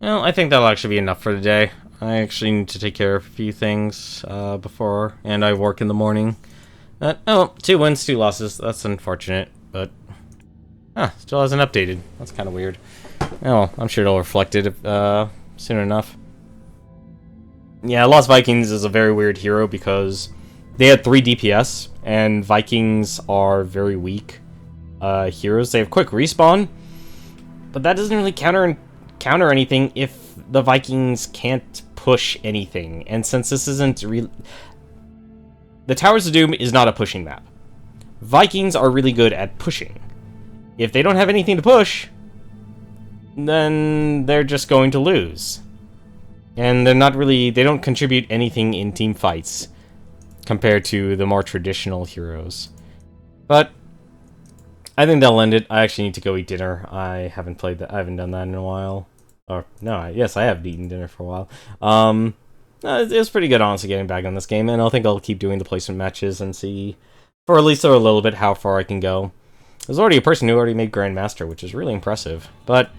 Well, I think that'll actually be enough for today. I actually need to take care of a few things before, and I work in the morning. Oh, 2 wins, 2 losses. That's unfortunate, but... still hasn't updated. That's kind of weird. Oh, well, I'm sure it'll reflect it soon enough. Yeah, Lost Vikings is a very weird hero because they had 3 DPS, and Vikings are very weak heroes. They have quick respawn, but that doesn't really counter anything if the Vikings can't push anything. And since this isn't the Towers of Doom is not a pushing map. Vikings are really good at pushing. If they don't have anything to push, then they're just going to lose. And they don't contribute anything in team fights compared to the more traditional heroes. But I think they'll end it. I actually need to go eat dinner. I haven't done that in a while. Or no, yes, I have eaten dinner for a while. It was pretty good, honestly, getting back on this game, and I think I'll keep doing the placement matches and see, for at least a little bit, how far I can go. There's already a person who already made Grandmaster, which is really impressive. But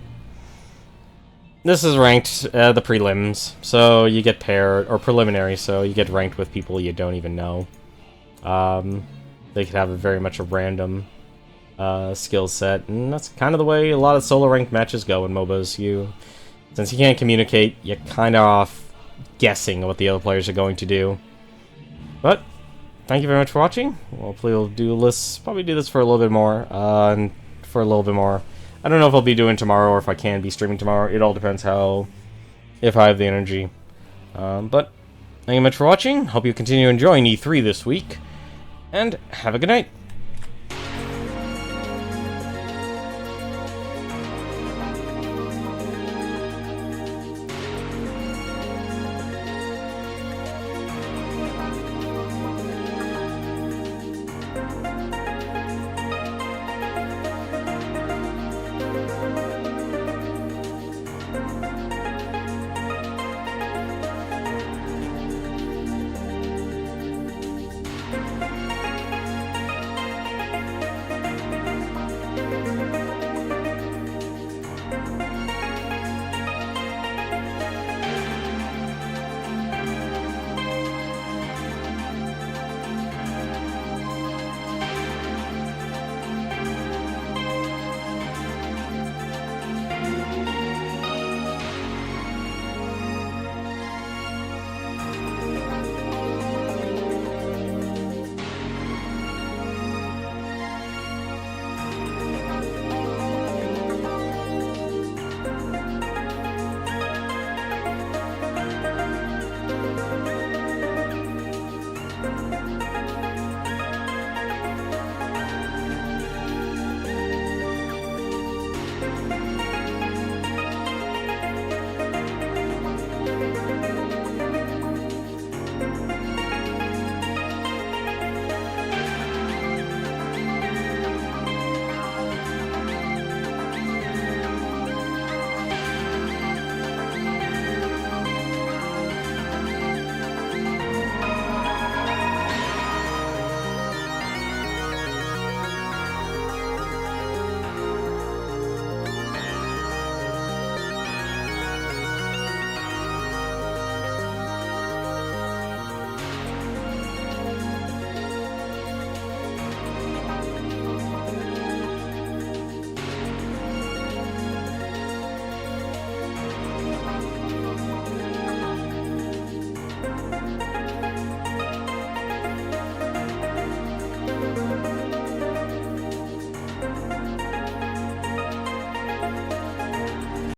this is ranked, the prelims, so you get paired, or preliminary, so you get ranked with people you don't even know. They could have very much a random skill set, and that's kind of the way a lot of solo ranked matches go in MOBAs. Since you can't communicate, you're kind of off guessing what the other players are going to do. But thank you very much for watching. Hopefully we'll probably do this for a little bit more, and for a little bit more. I don't know if I'll be doing tomorrow or if I can be streaming tomorrow. It all depends if I have the energy. But thank you much for watching. Hope you continue enjoying E3 this week, and have a good night.